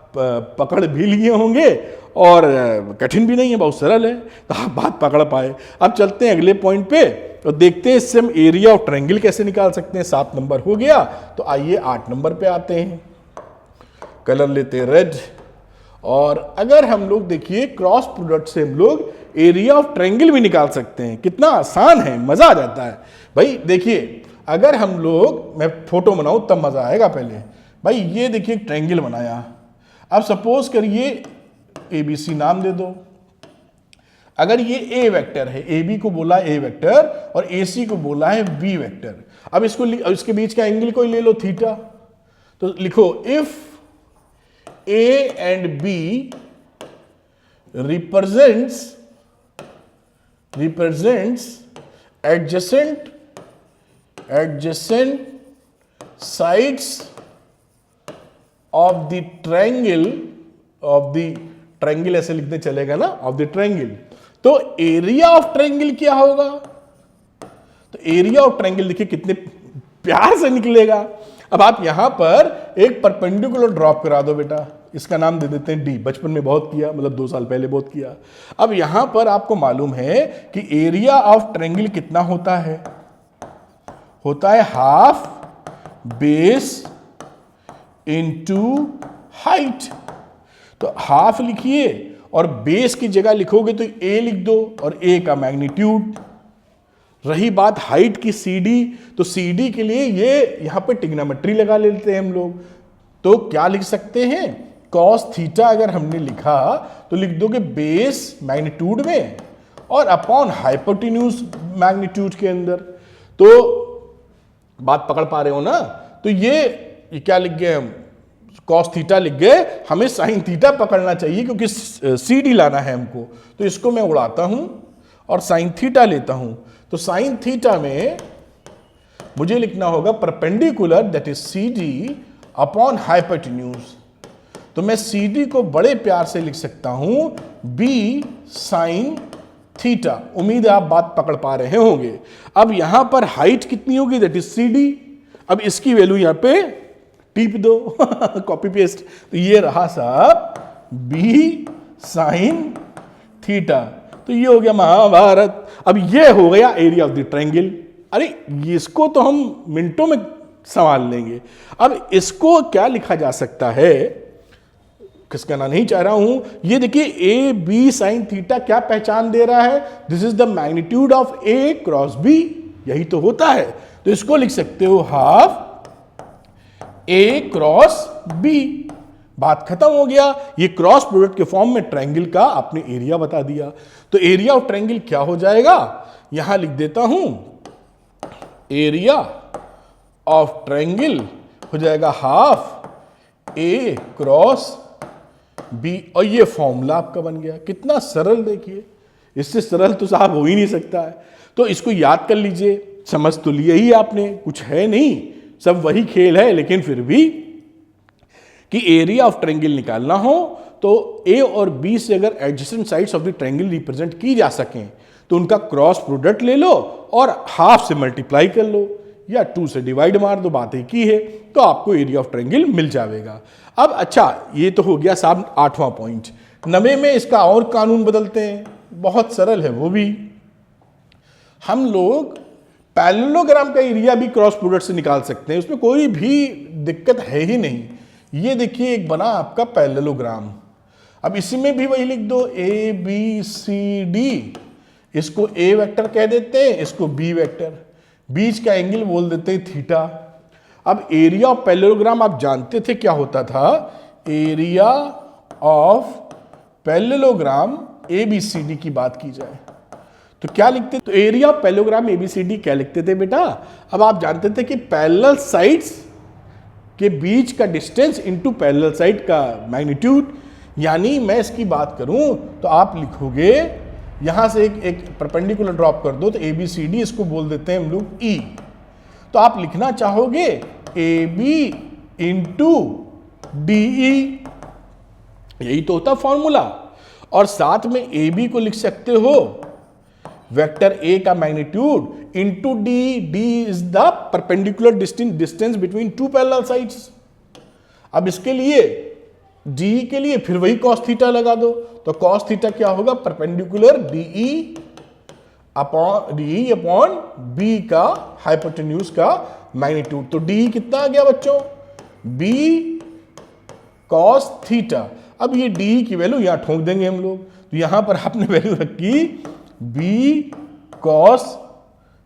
पकड़ भी लिए होंगे और कठिन भी नहीं है, बहुत सरल है, तो आप बात पकड़ पाए। अब चलते हैं अगले पॉइंट पे और देखते हैं इससे हम एरिया ऑफ ट्रायंगल कैसे निकाल सकते हैं। 7 नंबर हो गया, तो आइए 8 नंबर पे आते हैं। कलर लेते हैं रेड। और अगर हम लोग देखिए क्रॉस प्रोडक्ट से हम लोग एरिया ऑफ ट्रायंगल भी निकाल सकते हैं। कितना आसान है, मजा आ जाता है भाई। देखिए अगर हम लोग, मैं फोटो बनाऊं तब मजा आएगा। पहले भाई ये देखिए ट्रायंगल बनाया, अब सपोज करिए ए बी सी नाम दे दो। अगर ये ए वेक्टर है, ए बी को बोला ए वेक्टर और ए सी को बोला है बी वेक्टर। अब इसके बीच का एंगल कोई ले लो थीटा, तो लिखो if A and B represents adjacent sides of the triangle, ऐसे लिखने चलेगा ना, ऑफ द ट्रायंगल। तो एरिया ऑफ ट्रायंगल क्या होगा, तो एरिया ऑफ ट्रायंगल देखिए कितने प्यार से निकलेगा। अब आप यहां पर एक परपेंडिकुलर ड्रॉप करा दो बेटा, इसका नाम दे देते हैं डी। बचपन में बहुत किया, मतलब 2 साल पहले बहुत किया। अब यहां पर आपको मालूम है कि एरिया ऑफ ट्रायंगल कितना होता है हाफ बेस इनटू हाइट। तो हाफ लिखिए और बेस की जगह लिखोगे तो ए लिख दो और ए का मैग्नीट्यूड। रही बात हाइट की CD, तो CD के लिए ये यहां पे ट्रिग्नोमेट्री लगा लेते हैं हम लोग। तो क्या लिख सकते हैं, कॉस थीटा अगर हमने लिखा तो लिख दोगे बेस मैग्नीट्यूड में और अपॉन हाइपोटेन्यूज मैग्नीट्यूड के अंदर। तो बात पकड़ पा रहे हो ना? तो ये क्या लिख गए हम, कॉस थीटा लिख गए, हमें साइन थीटा पकड़ना चाहिए क्योंकि CD लाना है हमको। तो इसको मैं उड़ाता हूं और साइन थीटा लेता हूं। तो साइन थीटा में मुझे लिखना होगा perpendicular, that is CD upon hypotenuse. तो मैं CD को बड़े प्यार से लिख सकता हूं B साइन थीटा। उम्मीद है आप बात पकड़ पा रहे होंगे। अब यहां पर हाइट कितनी होगी, दैट इज CD। अब इसकी वैल्यू यहां पे टीप दो कॉपी पेस्ट। तो ये रहा साहब बी साइन थीटा। तो ये हो गया महाभारत। अब ये हो गया एरिया ऑफ द ट्रायंगल। अरे इसको तो हम मिनटों में संभाल लेंगे। अब इसको क्या लिखा जा सकता है, किसका ना नहीं चाह रहा हूं। ये देखिए ए बी साइन थीटा क्या पहचान दे रहा है, this is the magnitude of A cross B. यही तो होता है। तो इसको लिख सकते हो हाफ ए क्रॉस बी। बात खत्म हो गया। ये क्रॉस प्रोडक्ट के फॉर्म में ट्रायंगल का आपने एरिया बता दिया। तो एरिया ऑफ ट्रायंगल क्या हो जाएगा, यहां लिख देता हूं एरिया ऑफ ट्रायंगल हो जाएगा हाफ ए क्रॉस बी। और ये फॉर्मूला आपका बन गया। कितना सरल, देखिए इससे सरल तो साहब हो ही नहीं सकता है। तो इसको याद कर लीजिए, समझ तो लिया ही आपने, कुछ है नहीं, सब वही खेल है। लेकिन फिर भी कि एरिया ऑफ ट्रायंगल निकालना हो तो ए और बी से अगर adjacent sides of the triangle represent की जा सकें तो उनका क्रॉस प्रोडक्ट ले लो और हाफ से मल्टीप्लाई कर लो या 2 से डिवाइड मार दो, बात एक ही है, तो आपको एरिया ऑफ ट्रायंगल मिल जाएगा। अब अच्छा, ये तो हो गया साहब 8वां पॉइंट। 9वें में इसका और कानून बदलते हैं, बहुत सरल है वो भी। हम लोग पैरेललोग्राम का एरिया भी क्रॉस प्रोडक्ट से निकाल सकते हैं, उसमें कोई भी दिक्कत है ही नहीं। ये देखिए एक बना आपका पैरेललोग्राम। अब इसी में भी वही लिख दो ए बी सी डी। इसको ए वेक्टर कह देते हैं, इसको बी वेक्टर, बीच का एंगल बोल देते हैं थीटा। अब एरिया ऑफ पैरेललोग्राम आप जानते थे क्या होता था, area of parallelogram A B C D की बात की जाए तो क्या लिखते, तो एरिया ऑफ पैरेललोग्राम एबीसीडी क्या लिखते थे बेटा? अब आप जानते थे कि पैरेलल साइड्स के बीच का डिस्टेंस इनटू पैरेलल साइड का मैग्नीट्यूड। यानी मैं इसकी बात करूं तो आप लिखोगे यहां से एक परपेंडिकुलर ड्रॉप कर दो, तो एबीसीडी इसको बोल देते हैं हम लोग ई। तो आप लिखना चाहोगे ए बी इंटू डीई, यही तो होता फॉर्मूला। और साथ में ए बी को लिख सकते हो वेक्टर ए का magnitude into D, D is the perpendicular distance between two parallel sides. अब इसके लिए डी के लिए फिर वही कॉस थीटा लगा दो, तो कॉस थीटा क्या होगा? परपेंडिकुलर डीई अपॉन बी का हाइपोटेन्यूज का मैग्नीट्यूड। तो डी कितना आ गया बच्चों? B cos theta. अब ये डी की वैल्यू यहां ठोक देंगे हम लोग, तो यहां पर आपने वैल्यू रखी बी कॉस,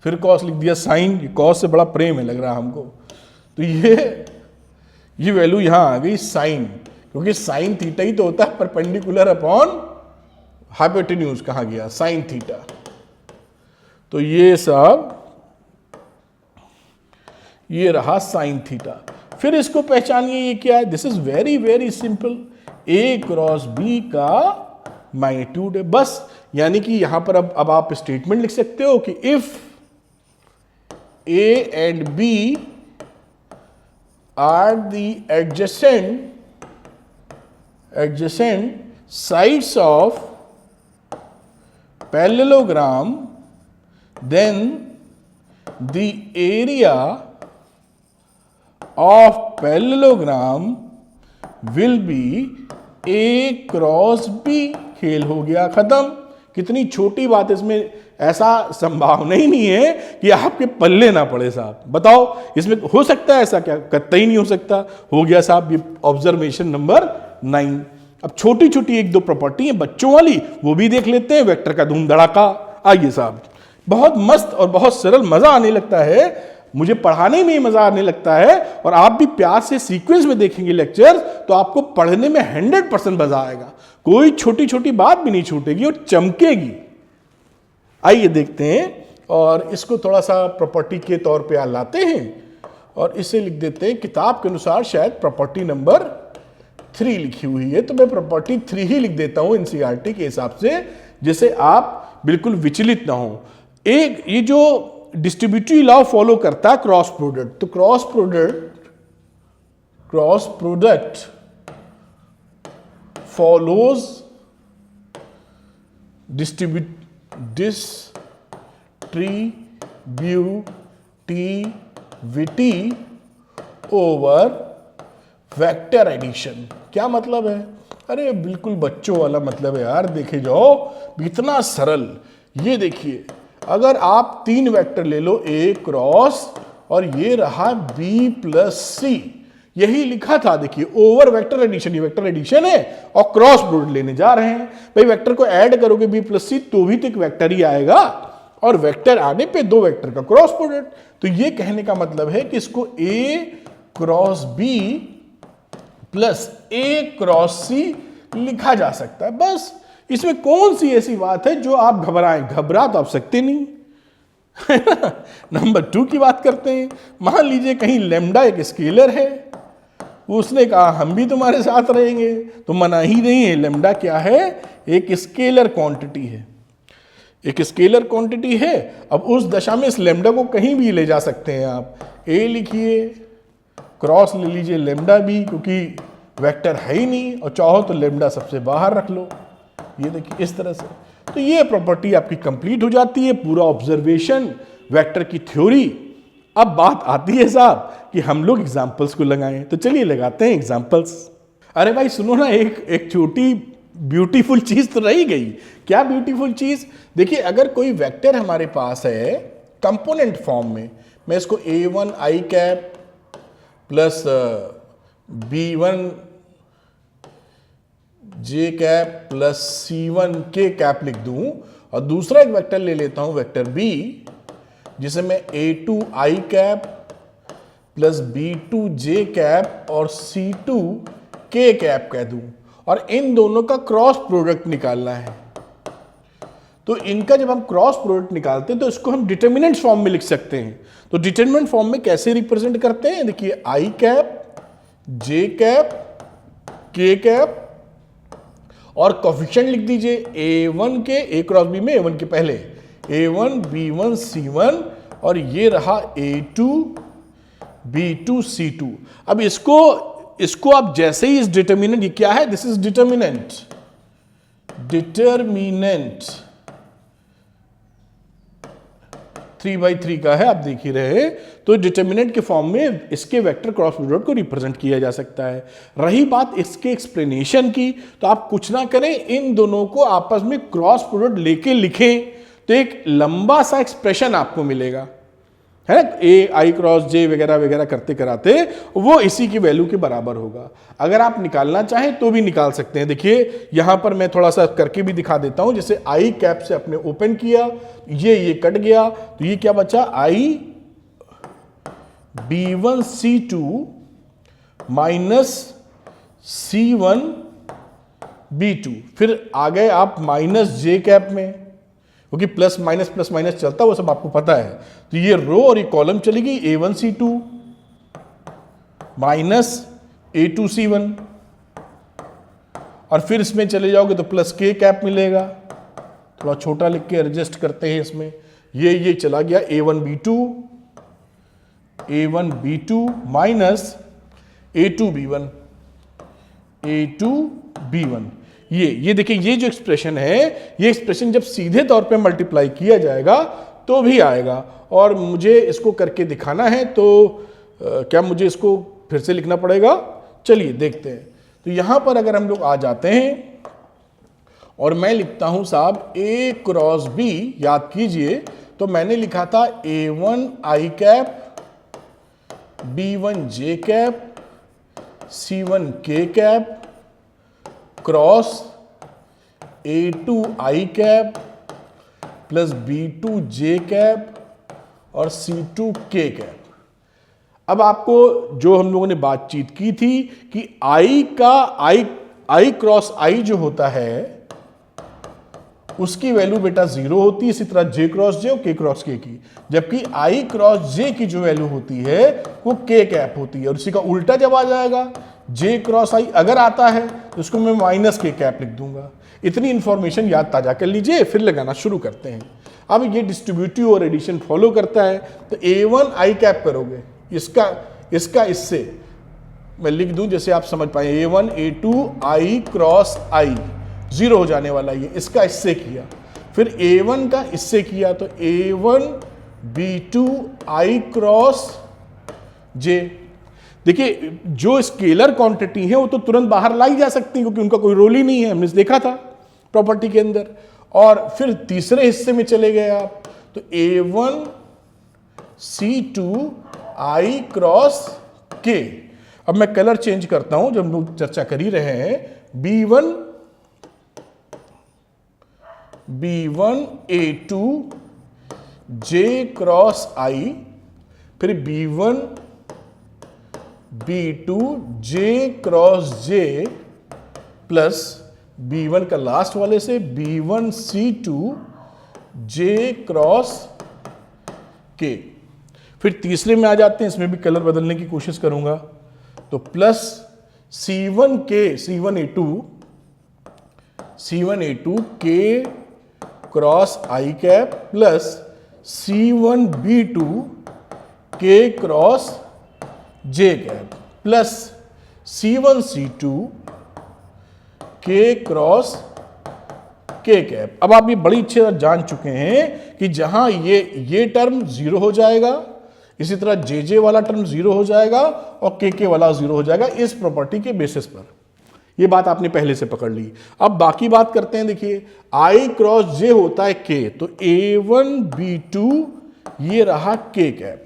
फिर कॉस लिख दिया साइन, कॉस से बड़ा प्रेम है लग रहा हमको, तो ये वैल्यू यहां आ गई साइन, क्योंकि साइन थीटा ही तो होता है परपेंडिकुलर अपॉन हाइपोटेन्यूज, कहां गया साइन थीटा। तो ये सब ये रहा साइन थीटा। फिर इसको पहचानिए ये क्या है? This is very very simple, A cross B का मैग्नीट्यूड है बस। यानी कि यहां पर अब आप स्टेटमेंट लिख सकते हो कि if A and B are the adjacent sides of parallelogram, then the area of parallelogram will be A cross B। खेल हो गया खत्म। कितनी छोटी बात है, इसमें ऐसा संभावना ही नहीं है कि आपके पल्ले ना पड़े साहब। बताओ इसमें हो सकता है ऐसा? क्या कतई नहीं हो सकता। हो गया साहब ये ऑब्जर्वेशन नंबर 9। अब छोटी छोटी एक दो प्रॉपर्टी है बच्चों वाली, वो भी देख लेते हैं। वेक्टर का धूम धड़ाका। आइए साहब, बहुत मस्त और बहुत सरल, मजा आने लगता है, मुझे पढ़ाने में ही मजा आने लगता है। और आप भी प्यार से सीक्वेंस में देखेंगे लेक्चर, तो आपको पढ़ने में 100% मजा आएगा। कोई छोटी छोटी बात भी नहीं छूटेगी और चमकेगी। आइए देखते हैं, और इसको थोड़ा सा प्रॉपर्टी के तौर पे लाते हैं और इसे लिख देते हैं। किताब के अनुसार शायद प्रॉपर्टी नंबर 3 लिखी हुई है, तो मैं प्रॉपर्टी 3 ही लिख देता हूं एनसीईआरटी के हिसाब से, जिससे आप बिल्कुल विचलित ना हो। एक ये जो डिस्ट्रीब्यूटिव लॉ फॉलो करता है क्रॉस प्रोडक्ट, तो cross product follows distributivity over vector addition. क्या मतलब है? अरे बिल्कुल बच्चों वाला मतलब है यार, देखे जाओ इतना सरल। ये देखिए, अगर आप 3 वेक्टर ले लो, ए क्रॉस और ये रहा बी प्लस सी, यही लिखा था। देखिए ओवर वेक्टर एडिशन, ये वेक्टर एडिशन है और क्रॉस प्रोडक्ट लेने जा रहे हैं। भाई वेक्टर को ऐड करोगे बी प्लस सी तो भी तो एक वेक्टर ही आएगा, और वेक्टर आने पे 2 वेक्टर का क्रॉस प्रोडक्ट। तो ये कहने का मतलब है कि इसको ए क्रॉस बी प्लस ए क्रॉस सी लिखा जा सकता है। बस इसमें कौन सी ऐसी बात है जो आप घबराएं? घबरा तो आप सकते नहीं। नंबर 2 की बात करते हैं। मान लीजिए कहीं लैम्डा एक स्केलर है, उसने कहा हम भी तुम्हारे साथ रहेंगे, तो मना ही नहीं है। लैम्डा क्या है? एक स्केलर क्वांटिटी है, एक स्केलर क्वांटिटी है। अब उस दशा में इस लैम्डा को कहीं भी ले जा सकते हैं आप। ए लिखिए, क्रॉस ले लीजिए लैम्डा बी, क्योंकि वेक्टर है ही नहीं, और चाहो तो लैम्डा सबसे बाहर रख लो। ये देखिए इस तरह से। तो ये प्रॉपर्टी आपकी कंप्लीट हो जाती है, पूरा ऑब्जर्वेशन वेक्टर की थ्योरी। अब बात आती है साहब कि हम लोग एग्जांपल्स को लगाएं, तो चलिए लगाते हैं एग्जांपल्स। अरे भाई सुनो ना, एक छोटी ब्यूटीफुल चीज तो रही गई। क्या ब्यूटीफुल चीज? देखिए अगर कोई वेक्टर हमारे पास है कंपोनेंट फॉर्म में, मैं इसको a1 i cap plus b1 j cap plus c1 k cap लिख दूं, और दूसरा एक वेक्टर ले लेता हूं वेक्टर b, जिसे मैं a2 i cap plus b2 j cap और c2 k कैप कह दूं, और इन दोनों का क्रॉस प्रोडक्ट निकालना है। तो इनका जब हम क्रॉस प्रोडक्ट निकालते हैं तो इसको हम डिटर्मिनेंट फॉर्म में लिख सकते हैं। तो डिटर्मिनेंट फॉर्म में कैसे रिप्रेजेंट करते हैं, देखिए आई कैप, जे कैप, के कैप और कोफिशिएंट लिख दीजिए A1 के, A क्रॉस B में A1 के पहले A1 B1 C1 और ये रहा A2 B2 C2। अब इसको आप जैसे ही इस डिटर्मिनेंट, ये क्या है, दिस इज डिटर्मिनेंट 3/3 का है, आप देख ही रहे हैं। तो डिटर्मिनेंट के फॉर्म में इसके वेक्टर क्रॉस प्रोडक्ट को रिप्रेजेंट किया जा सकता है। रही बात इसके एक्सप्लेनेशन की, तो आप कुछ ना करें, इन दोनों को आपस में क्रॉस प्रोडक्ट लेके लिखें तो एक लंबा सा एक्सप्रेशन आपको मिलेगा, है ए आई क्रॉस जे वगैरह वगैरह करते कराते वो इसी की वैल्यू के बराबर होगा। अगर आप निकालना चाहें तो भी निकाल सकते हैं। देखिए यहां पर मैं थोड़ा सा करके भी दिखा देता हूं। जैसे आई कैप से अपने ओपन किया, ये कट गया, तो ये क्या बचा, आई B1 C2 minus C1 B2। फिर आ गए आप माइनस जे कैप में, क्योंकि प्लस माइनस चलता है, वो सब आपको पता है। तो ये रो और ये कॉलम चली गई A1 C2 minus A2 C1 और फिर इसमें चले जाओगे तो प्लस के कैप मिलेगा। थोड़ा छोटा लिख के एडजस्ट करते हैं इसमें। ये चला गया A1 B2 minus A2 B1। ये देखिए, ये जो एक्सप्रेशन है, ये एक्सप्रेशन जब सीधे तौर पे मल्टीप्लाई किया जाएगा तो भी आएगा। और मुझे इसको करके दिखाना है, तो क्या मुझे इसको फिर से लिखना पड़ेगा? चलिए देखते हैं। तो यहां पर अगर हम लोग आ जाते हैं और मैं लिखता हूं साहब A क्रॉस B, याद कीजिए तो मैंने लिखा था A1 आई कैप, B1 जे कैप, C1 के कैप क्रॉस A2 आई कैप प्लस B2 जे कैप और C2 के कैप। अब आपको जो हम लोगों ने बातचीत की थी कि आई क्रॉस आई जो होता है उसकी वैल्यू बेटा 0 होती है, इसी तरह जे क्रॉस जे और के क्रॉस के की, जबकि आई क्रॉस जे की जो वैल्यू होती है वो के कैप होती है। और इसी का उल्टा जब आ जाएगा, जे क्रॉस आई अगर आता है तो उसको मैं माइनस के कैप लिख दूंगा। इतनी इंफॉर्मेशन याद ताजा कर लीजिए, फिर लगाना शुरू करते हैं। अब ये डिस्ट्रीब्यूटिव और एडिशन फॉलो करता है, तो A1 आई कैप करोगे, इसका इससे मैं लिख दूं जैसे आप समझ पाए, A1 A2 आई क्रॉस आई 0 हो जाने वाला, ये इसका इससे किया, फिर A1 का इससे किया, तो A1 B2 आई क्रॉस जे। देखिए जो स्केलर क्वांटिटी है वो तो तुरंत बाहर लाई जा सकती है, क्योंकि उनका कोई रोल ही नहीं है, हमने देखा था प्रॉपर्टी के अंदर। और फिर तीसरे हिस्से में चले गए आप, तो A1 C2 आई क्रॉस के। अब मैं कलर चेंज करता हूं, जब हम लोग चर्चा कर ही रहे हैं। B1 A2 J cross I, फिर B1 B2 J cross J plus B1 का लास्ट वाले से B1 C2 J cross K। फिर तीसरे में आ जाते हैं, इसमें भी कलर बदलने की कोशिश करूंगा, तो plus C1 A2 K cross I cap plus C1 B2 K cross J cap plus C1 C2 K cross K cap. अब आप ये बड़ी अच्छी तरह जान चुके हैं कि जहां ये टर्म 0 हो जाएगा, इसी तरह JJ वाला टर्म 0 हो जाएगा और KK वाला 0 हो जाएगा, इस प्रॉपर्टी के बेसिस पर। ये बात आपने पहले से पकड़ ली। अब बाकी बात करते हैं। देखिए I क्रॉस J होता है K, तो A1 B2 ये रहा K कैप।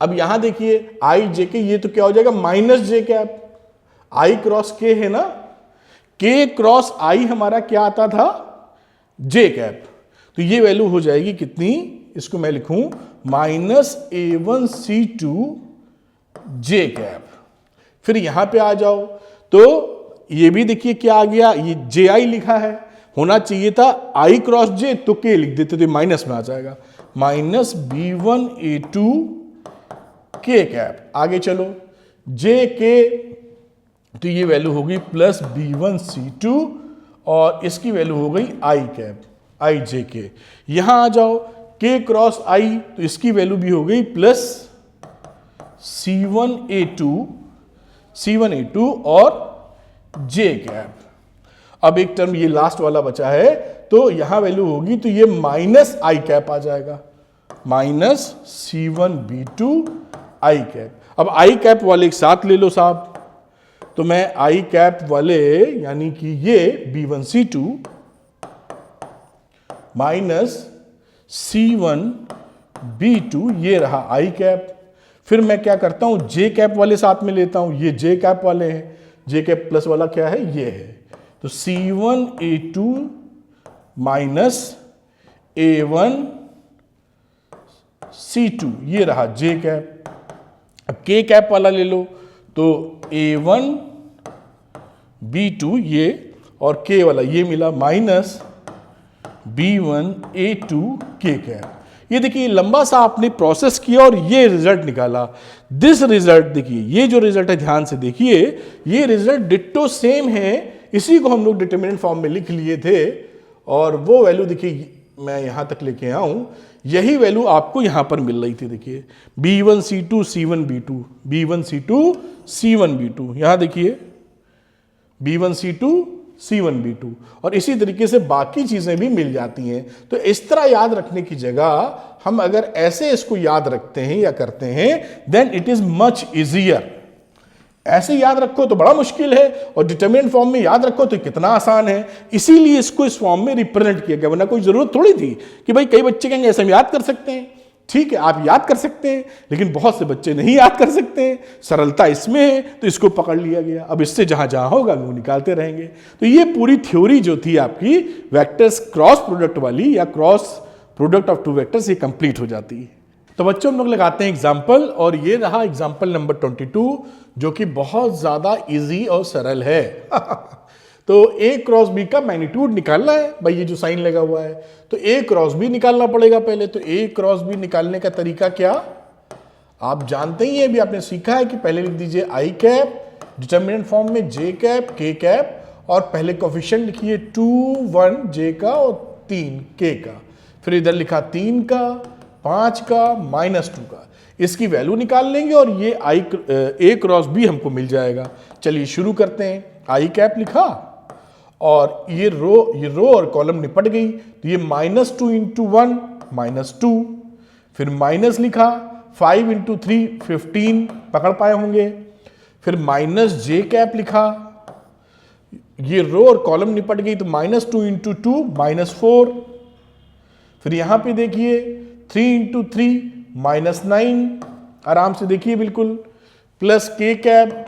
अब यहां देखिए I J K, ये तो क्या हो जाएगा minus J cap. I cross K है ना, K क्रॉस I हमारा क्या आता था, J कैप। तो ये वैल्यू हो जाएगी कितनी, इसको मैं लिखूं minus A1 C2 J cap. फिर यहां पे आ जाओ, तो ये भी देखिए क्या आ गया, ये JI लिखा है, होना चाहिए था आई क्रॉस जे, तो के लिख देते तो माइनस में आ जाएगा, माइनस B1A2 के कैप। आगे चलो जे के, तो ये वैल्यू होगी प्लस B1C2 और इसकी वैल्यू हो गई आई कैप, आई जे के। यहां आ जाओ के क्रॉस आई, तो इसकी वैल्यू भी हो गई प्लस C1A2 और जे कैप। अब एक टर्म ये लास्ट वाला बचा है, तो यहां वैल्यू होगी तो ये माइनस आई कैप आ जाएगा, माइनस C1B2 आई कैप। अब आई कैप वाले एक साथ ले लो साहब, तो मैं आई कैप वाले यानी कि ये B1C2 माइनस C1B2 ये रहा आई कैप। फिर मैं क्या करता हूं, जे कैप वाले साथ में लेता हूं, ये जे कैप वाले हैं, जे कैप प्लस वाला क्या है, ये है, तो C1A2 माइनस A1C2 ये रहा जे कैप। अब के कैप वाला ले लो, तो A1B2 ये और के वाला ये मिला, माइनस B1A2 के कैप। ये देखिए लंबा सा आपने प्रोसेस किया और ये रिजल्ट निकाला। दिस रिजल्ट देखिए, ये जो रिजल्ट है ध्यान से देखिए, ये रिजल्ट डिट्टो सेम है, इसी को हम लोग डिटरमिनेंट फॉर्म में लिख लिए थे और वो वैल्यू देखिए मैं यहां तक लेके आऊं, यही वैल्यू आपको यहां पर मिल रही थी। देखिए B1C2 C1B2, B1C2 C1B2, यहां देखिए B1C2 C1B2 और इसी तरीके से बाकी चीजें भी मिल जाती हैं। तो इस तरह याद रखने की जगह हम अगर ऐसे इसको याद रखते हैं या करते हैं, then it is much easier. ऐसे याद रखो तो बड़ा मुश्किल है और डिटरमिनेंट फॉर्म में याद रखो तो कितना आसान है। इसीलिए इसको इस फॉर्म में रिप्रेजेंट किया गया, वरना कोई जरूरत थोड़ी थी कि भाई कई बच्चे कहेंगे ऐसे हम याद कर सकते हैं। ठीक है, आप याद कर सकते हैं, लेकिन बहुत से बच्चे नहीं याद कर सकते हैं। सरलता इसमें है तो इसको पकड़ लिया गया। अब इससे जहां जहां होगा वो निकालते रहेंगे। तो ये पूरी थ्योरी जो थी आपकी वेक्टर्स क्रॉस प्रोडक्ट वाली या cross product of two vectors, ये कंप्लीट हो जाती है। तो बच्चों हम लोग लगाते हैं एग्जाम्पल, और ये रहा एग्जाम्पल नंबर 22 जो कि बहुत ज्यादा इजी और सरल है। तो A क्रॉस B का मैग्नीट्यूड निकालना है भाई, ये जो साइन लगा हुआ है तो A क्रॉस B निकालना पड़ेगा पहले। तो A क्रॉस B निकालने का तरीका क्या, आप जानते ही हैं, अभी आपने सीखा है कि पहले लिख दीजिए आई कैप, डिटरमिनेंट फॉर्म में जे कैप के कैप, और पहले कोफिशिएंट लिखिए 2 1 जे का और 3 के का, फिर इधर लिखा 3 का 5 का -2 का। इसकी वैल्यू निकाल लेंगे और ये A क्रॉस B हमको मिल जाएगा। चलिए शुरू करते हैं। आई कैप लिखा और ये रो और कॉलम निपट गई, तो ये -2 × 1 -2, फिर माइनस लिखा 5 × 3 15 पकड़ पाए होंगे, फिर माइनस जे कैप लिखा, ये रो और कॉलम निपट गई तो -2 × 2 -4, फिर यहां पे देखिए 3 × 3 -9, आराम से देखिए बिल्कुल, प्लस के कैप,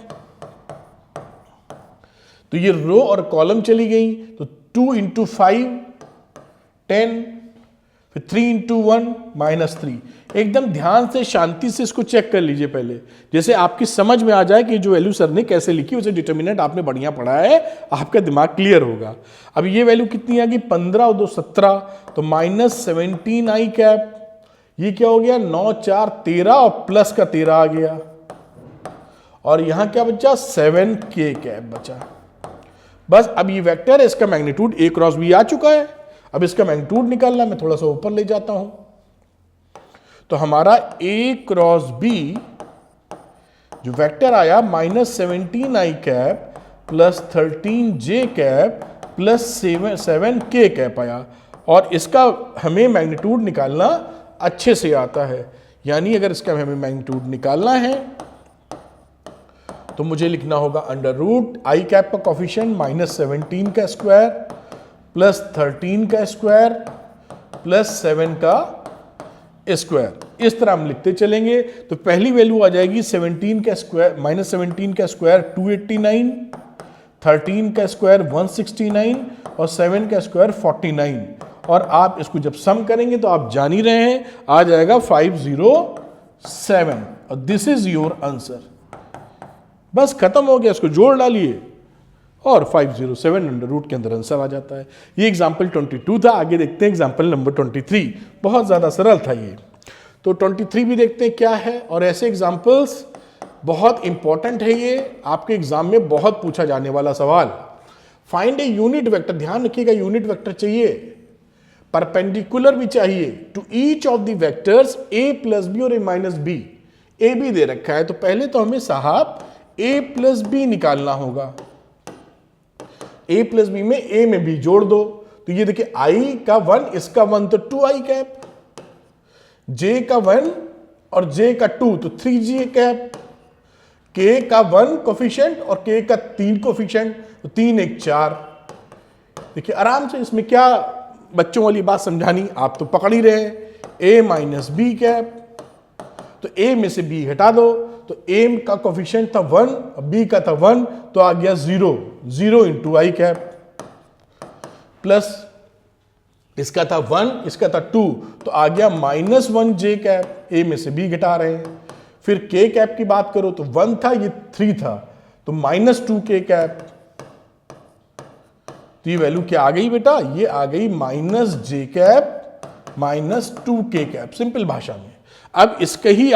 तो ये रो और कॉलम चली गई, तो 2 × 5 10, फिर 3 × 1 -3। एकदम ध्यान से शांति से इसको चेक कर लीजिए पहले, जैसे आपकी समझ में आ जाए कि जो वैल्यू सर ने कैसे लिखी, उसे डिटरमिनेंट आपने बढ़िया पढ़ा है, आपका दिमाग क्लियर होगा। अब ये वैल्यू कितनी आ गई, 15 और 2 17, तो -17 आई कैप, ये क्या हो गया 9 4 13 और प्लस का 13 आ गया, और यहां क्या बचा 7 के कैप बचा। बस अब ये वेक्टर है, इसका मैग्नीट्यूड A क्रॉस B आ चुका है। अब इसका मैग्नीट्यूड निकालना, मैं थोड़ा सा ऊपर ले जाता हूं, तो हमारा A क्रॉस B जो वेक्टर आया -17 आई कैप प्लस 13 जे कैप प्लस 7 के कैप आया, और इसका हमें मैग्नीट्यूड निकालना अच्छे से आता है। यानी अगर इसका हमें मैग्नीट्यूड निकालना है तो मुझे लिखना होगा अंडर रूट आई कैप का कोफिशिएंट -17 का स्क्वायर प्लस 13 का स्क्वायर प्लस 7 का स्क्वायर। इस तरह हम लिखते चलेंगे। तो पहली वैल्यू आ जाएगी 17 का स्क्वायर -17 का स्क्वायर 289, 13 का स्क्वायर 169 और 7 का स्क्वायर 49। और आप इसको जब सम करेंगे तो आप जान ही रहे हैं, आ जाएगा 507, और दिस इज योर आंसर। बस खत्म हो गया, इसको जोड़ डालिए और 507 अंडर रूट के अंदर आंसर आ जाता है। ये एग्जाम्पल 22 था। आगे देखते हैं एग्जाम्पल नंबर 23। बहुत ज़्यादा सरल था ये। तो 23 भी देखते हैं क्या है। और ऐसे एग्जाम्पल्स बहुत इंपॉर्टेंट है, ये आपके एग्जाम में बहुत पूछा जाने वाला सवाल। फाइंड ए यूनिट वेक्टर, ध्यान रखिएगा यूनिट वेक्टर चाहिए, परपेंडिकुलर भी चाहिए to each of the vectors a plus B और a minus B. A B दे रखा है तो पहले तो हमें साहब a प्लस बी निकालना होगा। a प्लस बी में a में b जोड़ दो, तो ये देखिए i का 1, इसका 1 तो 2i कैप, j का 1 और j का 2 तो 3j कैप, k का 1 कोफिशिएंट और k का 3 कोफिशिएंट तो 3 1 4। देखिए आराम से, इसमें क्या बच्चों वाली बात समझानी, आप तो पकड़ ही रहे हैं। a माइनस बी कैप, तो a में से b हटा दो, तो a का कोफिशिएंट था 1, b का था 1 तो आ गया 0, 0 इंटू आई कैप, प्लस इसका था 1, इसका था 2 तो आ गया माइनस 1 जे कैप, a में से b घटा रहे हैं। फिर k कैप की बात करो तो 1 था, ये 3 था तो माइनस 2 k कैप, तो ये वैल्यू क्या आ गई बेटा, ये आ गई minus J cap minus 2 k cap, simple भाषा में। अब इसके ही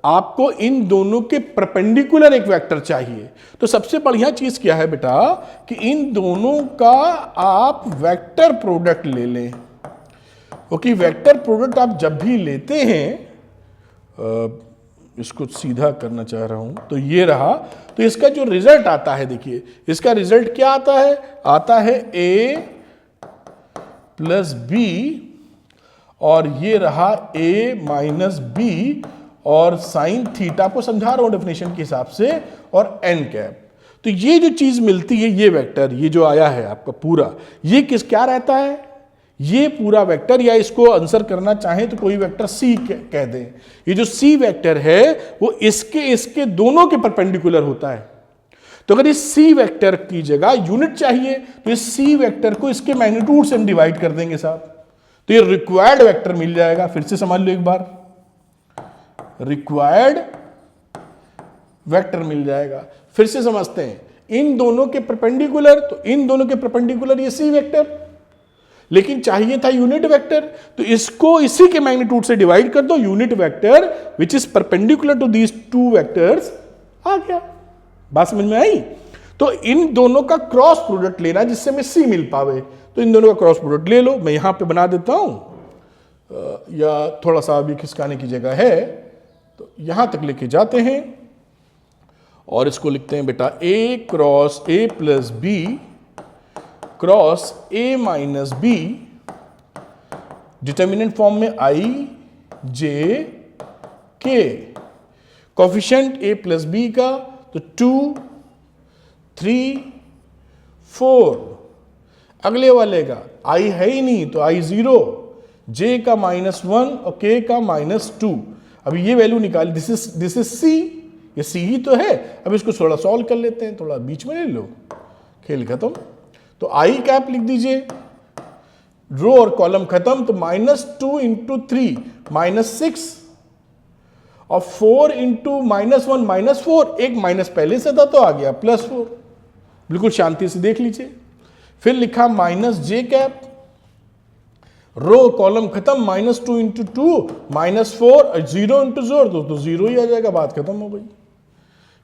आपको इन दोनों के परपेंडिकुलर एक वेक्टर चाहिए। तो सबसे बढ़िया चीज क्या है बेटा कि इन दोनों का आप वेक्टर प्रोडक्ट ले लें, क्योंकि वेक्टर प्रोडक्ट आप जब भी लेते हैं, इसको सीधा करना चाह रहा हूं तो ये रहा, तो इसका जो रिजल्ट आता है, देखिए इसका रिजल्ट क्या आता है a प्लस बी और ये रहा a माइनस बी और साइन थीटा को समझा रहा हूं डेफिनेशन के हिसाब से, और n कैप। तो ये जो चीज मिलती है, ये वेक्टर, ये जो आया है आपका पूरा, ये क्या रहता है, ये पूरा वेक्टर, या इसको आंसर करना चाहें तो कोई वेक्टर c कह दें। ये जो c वेक्टर है वो इसके दोनों के परपेंडिकुलर होता है। तो अगर इस c वेक्टर की जगह यूनिट चाहिए तो इस c वेक्टर को इसके मैग्नीट्यूड से हम डिवाइड कर देंगे साहब, तो ये रिक्वायर्ड वेक्टर मिल जाएगा। फिर से समझ लो एक बार, रिक्वायर्ड वेक्टर मिल जाएगा। फिर से समझते हैं, इन दोनों के परपेंडिकुलर, तो इन दोनों के परपेंडिकुलर ये सी वेक्टर, लेकिन चाहिए था यूनिट वेक्टर, तो इसको इसी के मैग्नीट्यूड से डिवाइड कर दो, unit vector which is perpendicular to these two vectors आ गया। बात समझ में आई? तो इन दोनों का क्रॉस प्रोडक्ट लेना जिससे हमें सी मिल पावे, तो इन दोनों का क्रॉस प्रोडक्ट ले लो। मैं यहां पे बना देता हूं, या थोड़ा सा अभी खिसकाने की जगह है तो यहां तक लेके जाते हैं और इसको लिखते हैं बेटा a cross a plus B cross a minus B, determinant form में i j k, coefficient a plus B का तो 2 3 4, अगले वाले का i है ही नहीं तो i 0, j का -1 और k का -2। अभी ये वैल्यू निकाल, दिस इज सी, ये सी ही तो है। अब इसको थोड़ा सॉल्व कर लेते हैं, थोड़ा बीच में ले लो, खेल खत्म। तो आई कैप लिख दीजिए, रो और कॉलम खत्म, तो -2 इंटू 3 -6 और 4 इंटू -1 -4, एक माइनस पहले से था तो आ गया +4। बिल्कुल शांति से देख लीजिए। फिर लिखा -j कैप, रो कॉलम खत्म, -2 इंटू 2 -4, 0 इंटू 0 तो 0 ही आ जाएगा, बात खत्म हो गई।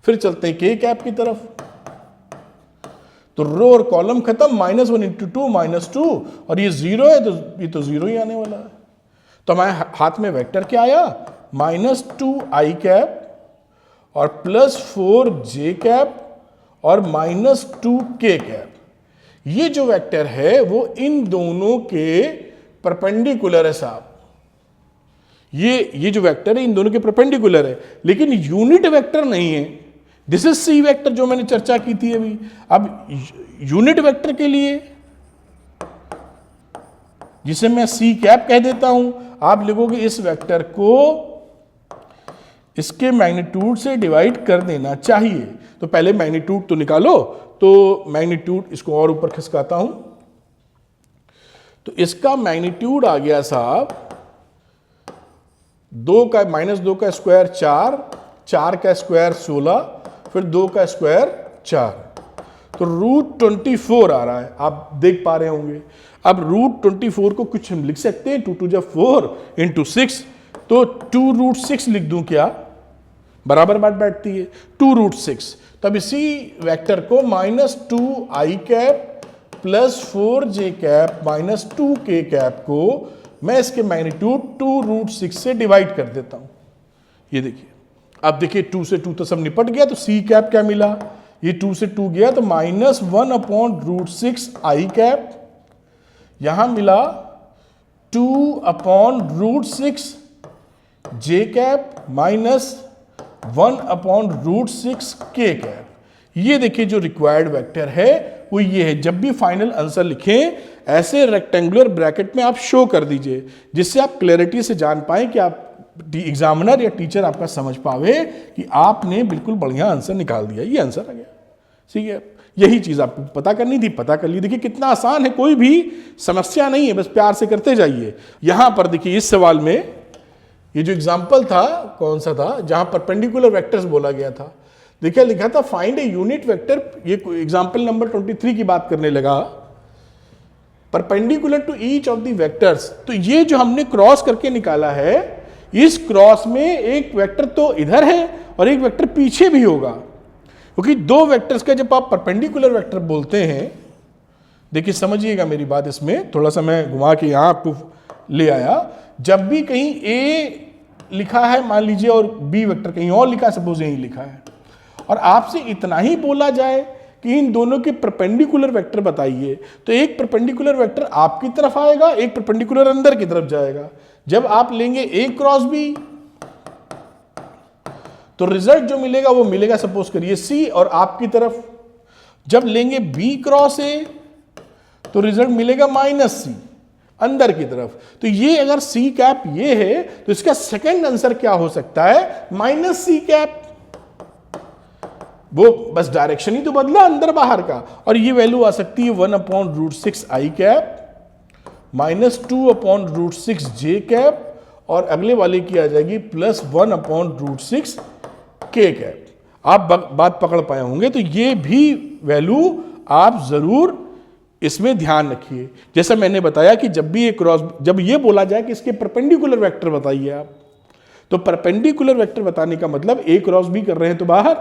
फिर चलते हैं k कैप की तरफ, तो रो और कॉलम खत्म, -1 इंटू 2 -2 और ये 0 है तो ये तो 0 ही आने वाला है। तो हमारे हाथ में वेक्टर क्या आया, -2i कैप और +4j कैप और -2k कैप। ये जो वेक्टर है वो इन दोनों के परपेंडिकुलर है साहब। ये जो वेक्टर है इन दोनों के परपेंडिकुलर है, लेकिन यूनिट वेक्टर नहीं है। दिस इज सी वेक्टर जो मैंने चर्चा की थी अभी। अब यूनिट वेक्टर के लिए, जिसे मैं सी कैप कह देता हूं, आप लिखोगे इस वेक्टर को इसके मैग्नीट्यूड से डिवाइड कर देना चाहिए। तो पहले मैग्नीट्यूड तो निकालो, तो मैग्नीट्यूड इसको और ऊपर खिसकाता हूं, तो इसका मैग्नीट्यूड आ गया साहब 2 का -2 का स्क्वायर 4, 4 का स्क्वायर 16, फिर 2 का स्क्वायर 4, तो √24 आ रहा है, आप देख पा रहे होंगे। अब √24 को कुछ हम लिख सकते हैं, 2 2 जा 4 इंटू 6, तो 2√6 लिख दूं क्या? बराबर बात बैठती है, 2√6। तब इसी वेक्टर को -2i प्लस 4j -2k को मैं इसके मैग्नीट्यूड 2√6 से डिवाइड कर देता हूं। ये देखिए, अब देखिए 2 से 2 तो सब निपट गया, तो c कैप क्या मिला? ये 2 से 2 गया तो -1/√6i, यहां मिला 2/√6j -1/√6k। ये देखिए जो रिक्वायर्ड वेक्टर है वो ये है। जब भी फाइनल आंसर लिखें ऐसे रेक्टेंगुलर ब्रैकेट में आप शो कर दीजिए, जिससे आप क्लैरिटी से जान पाए कि आप एग्जामिनर या टीचर आपका समझ पावे कि आपने बिल्कुल बढ़िया आंसर निकाल दिया, ये आंसर आ गया। ठीक है, यही चीज आपको पता करनी थी, पता कर ली। देखिए कितना आसान है, कोई भी समस्या नहीं है, बस प्यार से करते जाइए। यहां पर देखिए इस सवाल में ये जो एग्जाम्पल था कौन सा था, जहां परपेंडिकुलर वेक्टर्स बोला गया था, देखिए लिखा था फाइंड ए यूनिट वेक्टर। ये एग्जाम्पल नंबर 23 की बात करने लगा, perpendicular to each of the vectors. तो ये जो हमने क्रॉस करके निकाला है, इस क्रॉस में एक वेक्टर तो इधर है और एक वेक्टर पीछे भी होगा, क्योंकि दो वेक्टर्स का जब आप परपेंडिकुलर वेक्टर बोलते हैं, देखिए समझिएगा मेरी बात, इसमें थोड़ा सा मैं घुमा के यहां आपको ले आया। जब भी कहीं ए लिखा है मान लीजिए और बी वेक्टर कहीं और लिखा है, सपोज यहीं लिखा है, और आपसे इतना ही बोला जाए कि इन दोनों के परपेंडिकुलर वेक्टर बताइए, तो एक परपेंडिकुलर वेक्टर आपकी तरफ आएगा, एक परपेंडिकुलर अंदर की तरफ जाएगा। जब आप लेंगे ए क्रॉस बी, तो रिजल्ट जो मिलेगा वो मिलेगा सपोज करिए सी और आपकी तरफ। जब लेंगे बी क्रॉस ए, तो रिजल्ट मिलेगा -c अंदर की तरफ। तो ये अगर सी कैप ये है, तो इसका सेकंड आंसर क्या हो सकता है? -c cap. वो बस डायरेक्शन ही तो बदला अंदर बाहर का, और ये वैल्यू आ सकती है 1/√6i -2/√6j, और अगले वाले की आ जाएगी +1/√6k। आप बात पकड़ पाए होंगे, तो ये भी वैल्यू आप जरूर इसमें ध्यान रखिए। जैसा मैंने बताया कि जब भी जब ये बोला जाए कि इसके परपेंडिकुलर वेक्टर बताइए आप, तो परपेंडिकुलर वेक्टर बताने का मतलब ए क्रॉस बी कर रहे हैं तो बाहर,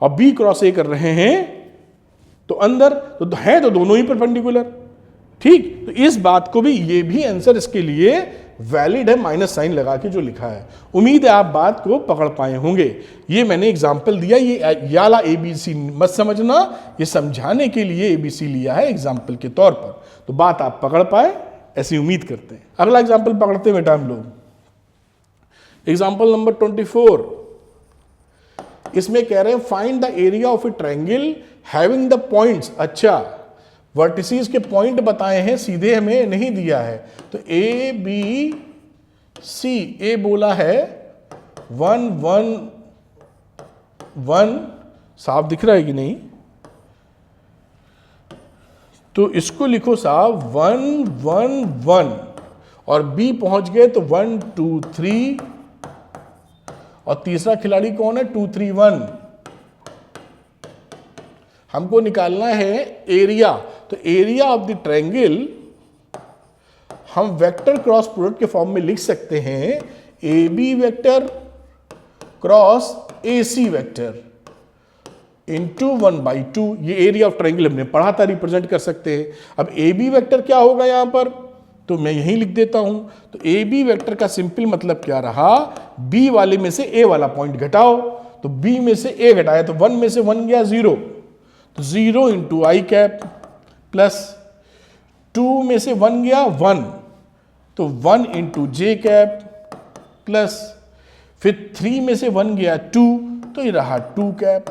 और बी क्रॉस ए कर रहे हैं तो अंदर, तो है तो दोनों ही परपेंडिकुलर। ठीक, तो इस बात को भी, ये भी आंसर इसके लिए वैलिड है, माइनस साइन लगा के जो लिखा है। उम्मीद है आप बात को पकड़ पाए होंगे। ये मैंने एग्जाम्पल दिया, ये याला ABC मत समझना, ये समझाने के लिए ABC लिया है एग्जाम्पल के तौर पर। तो बात आप पकड़ पाए ऐसी उम्मीद करते हैं। अगला एग्जाम्पल पकड़ते हुए टाइम लोग, एग्जाम्पल नंबर 24। इसमें कह रहे हैं find the area of A triangle having the points. अच्छा, वर्टिसेस के पॉइंट बताए हैं, सीधे हमें नहीं दिया है। तो ए बी सी, ए बोला है 1 1 1, साफ दिख रहा है कि नहीं? तो इसको लिखो साहब 1 1 1, और बी पहुंच गए तो 1 2 3, और तीसरा खिलाड़ी कौन है? 2 3 1। हमको निकालना है एरिया। तो एरिया ऑफ द ट्रायंगल हम वेक्टर क्रॉस प्रोडक्ट के फॉर्म में लिख सकते हैं, A B vector cross A C vector into 1/2। ये एरिया ऑफ ट्रायंगल हमने पढ़ा था, रिप्रेजेंट कर सकते हैं। अब ए बी वेक्टर क्या होगा यहां पर, तो मैं यहीं लिख देता हूं। तो ए बी वेक्टर का सिंपल मतलब क्या रहा, बी वाले में से ए वाला पॉइंट घटाओ। तो बी में से ए घटाया तो 1 में से 1 गया 0, तो 0 इंटू आई कैप, प्लस 2 में से 1 गया 1, तो 1 इंटू जे कैप, प्लस फिर 3 में से 1 गया 2, तो ये रहा 2 कैप,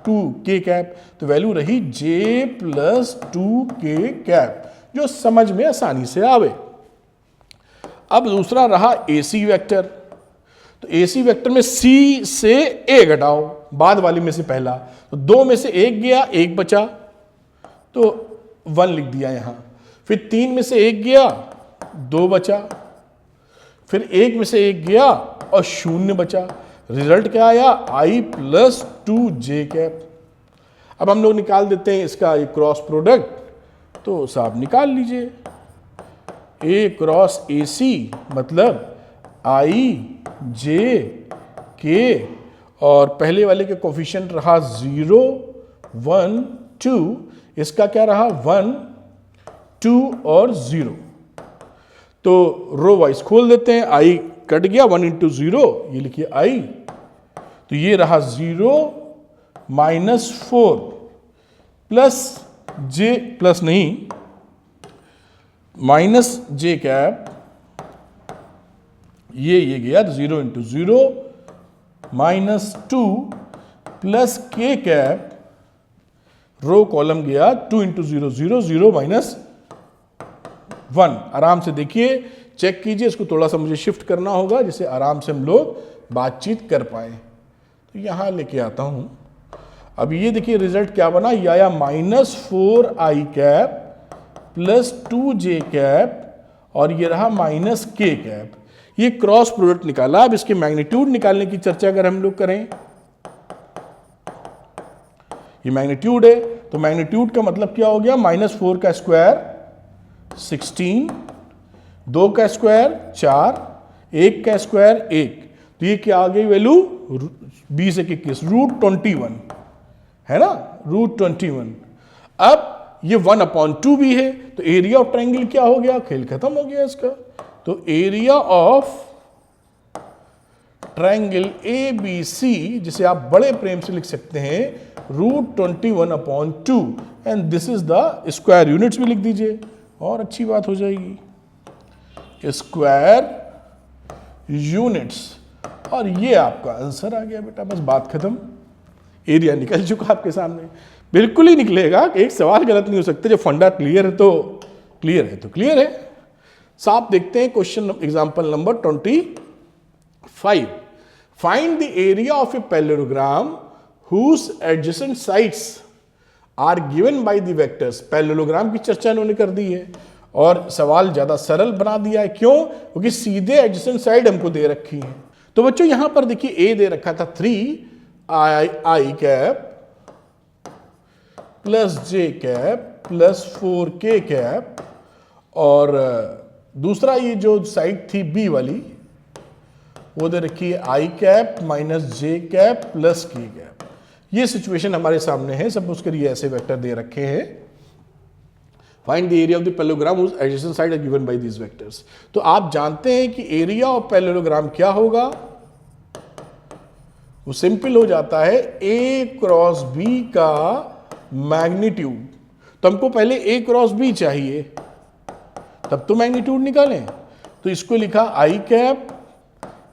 2k कैप। तो वैल्यू रही j प्लस 2k कैप, जो समझ में आसानी से आवे। अब दूसरा रहा AC वेक्टर। तो AC वेक्टर में C से A घटाओ, बाद वाले में से पहला। तो 2 में से 1 गया, 1 बचा, तो 1 लिख दिया यहां। फिर 3 में से 1 गया, 2 बचा, फिर 1 में से 1 गया और 0 बचा। रिजल्ट क्या आया? I plus 2j cap. अब हम लोग निकाल देते हैं इसका एक क्रॉस प्रोडक्ट, तो साहब निकाल लीजिए। ए क्रॉस ए सी मतलब आई जे के, और पहले वाले के कोफिशिएंट रहा 0 1 2, इसका क्या रहा 1 2 और 0। तो रो वाइज खोल देते हैं, आई कट गया 1 इंटू 0, ये लिखिए आई, तो ये रहा 0 -4 प्लस जे प्लस नहीं माइनस जे कैप, ये गया 0 इंटू 0 -2 प्लस के कैप, रो कॉलम गया 2 इंटू 0 0 0 -1। आराम से देखिए, चेक कीजिए, इसको थोड़ा सा मुझे शिफ्ट करना होगा जिससे आराम से हम लोग बातचीत कर पाए। तो यहां लेके आता हूं। अब ये देखिए रिजल्ट क्या बना, ये आया -4 आई कैप प्लस 2 जे कैप, और ये रहा माइनस के कैप। ये क्रॉस प्रोडक्ट निकाला। अब इसके मैग्नीट्यूड निकालने की चर्चा अगर हम लोग करें, ये मैग्नीट्यूड है, तो मैग्नीट्यूड का मतलब क्या हो गया, -4 का स्क्वायर 16, 2 का स्क्वायर 4, 1 का स्क्वायर 1, तो ये क्या आ गई वैल्यू 20 एक 21 √21 है ना, √21। अब ये 1/2 भी है, तो एरिया ऑफ ट्रायंगल क्या हो गया, खेल खत्म हो गया इसका। तो एरिया ऑफ ट्रायंगल ABC, जिसे आप बड़े प्रेम से लिख सकते हैं √21/2, and this is the square units भी लिख दीजिए और अच्छी बात हो जाएगी, स्क्वायर यूनिट्स, और ये आपका आंसर आ गया बेटा, बस बात खत्म। एरिया निकल चुका आपके सामने, बिल्कुल ही निकलेगा, एक सवाल गलत नहीं हो सकते। जब फंडा क्लियर है तो क्लियर है तो क्लियर है। साफ देखते हैं question example number 25। Find the area of a parallelogram whose adjacent sides are given by the vectors. Parallelogram की चर्चा इन्होंने कर दी है और सवाल ज्यादा सरल बना दिया है। क्यों? क्योंकि सीधे एडजेसेंट साइड हमको दे रखी है। तो बच्चों यहां पर देखिए ए दे रखा था 3 आई कैप प्लस जे कैप प्लस 4 के कैप, और दूसरा ये जो साइड थी बी वाली वो दे रखी है आई cap minus J cap plus के कैप। ये सिचुएशन हमारे सामने है। सपोज करिए ऐसे वेक्टर दे रखे हैं, find the area of the parallelogram whose adjacent side are given by these vectors. तो आप जानते हैं कि एरिया ऑफ पैरेललोग्राम क्या होगा, वो सिंपल हो जाता है ए क्रॉस बी का मैग्नीट्यूड। तो हमको पहले ए क्रॉस बी चाहिए, तब तो मैग्नीट्यूड निकालें। तो इसको लिखा आई कैप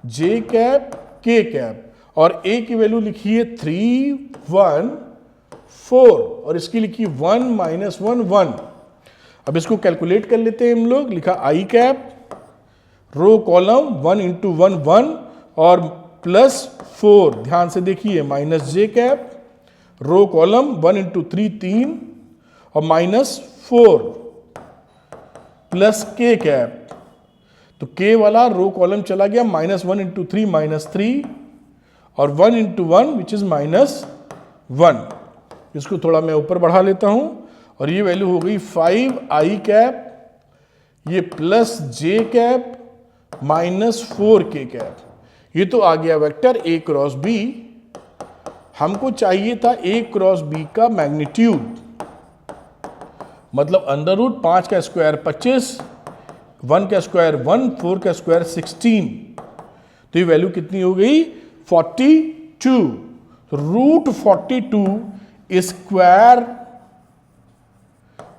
जे कैप के कैप, और ए की वैल्यू लिखी है 3 1 4, और इसकी लिखी 1 -1 1। अब इसको कैलकुलेट कर लेते हैं हम लोग। लिखा आई कैप रो कॉलम 1 इंटू 1 1 और प्लस 4, ध्यान से देखिए, minus J cap row column 1 into 3 3 और -4 प्लस के कैप। तो के वाला रो कॉलम चला गया, -1 इंटू 3 -3 और 1 इंटू 1 विच इज -1। इसको थोड़ा मैं ऊपर बढ़ा लेता हूं और ये वैल्यू हो गई 5 आई कैप, ये प्लस जे कैप -4 के कैप। ये तो आ गया वेक्टर ए क्रॉस बी। हमको चाहिए था ए क्रॉस बी का मैग्नीट्यूड, मतलब √5 का स्क्वायर 25, 1 का स्क्वायर 1, 4 का स्क्वायर 16। तो ये वैल्यू कितनी हो गई 42। √42 स्क्वायर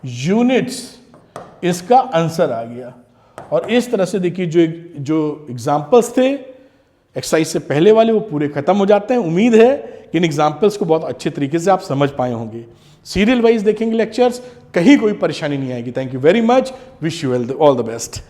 यूनिट्स इसका आंसर आ गया। और इस तरह से देखिए जो एग्जाम्पल्स थे एक्सरसाइज से पहले वाले वो पूरे खत्म हो जाते हैं। उम्मीद है कि इन एग्जाम्पल्स को बहुत अच्छे तरीके से आप समझ पाए होंगे। सीरियल वाइज देखेंगे लेक्चर्स, कहीं कोई परेशानी नहीं आएगी। Thank you very much, wish you all the best.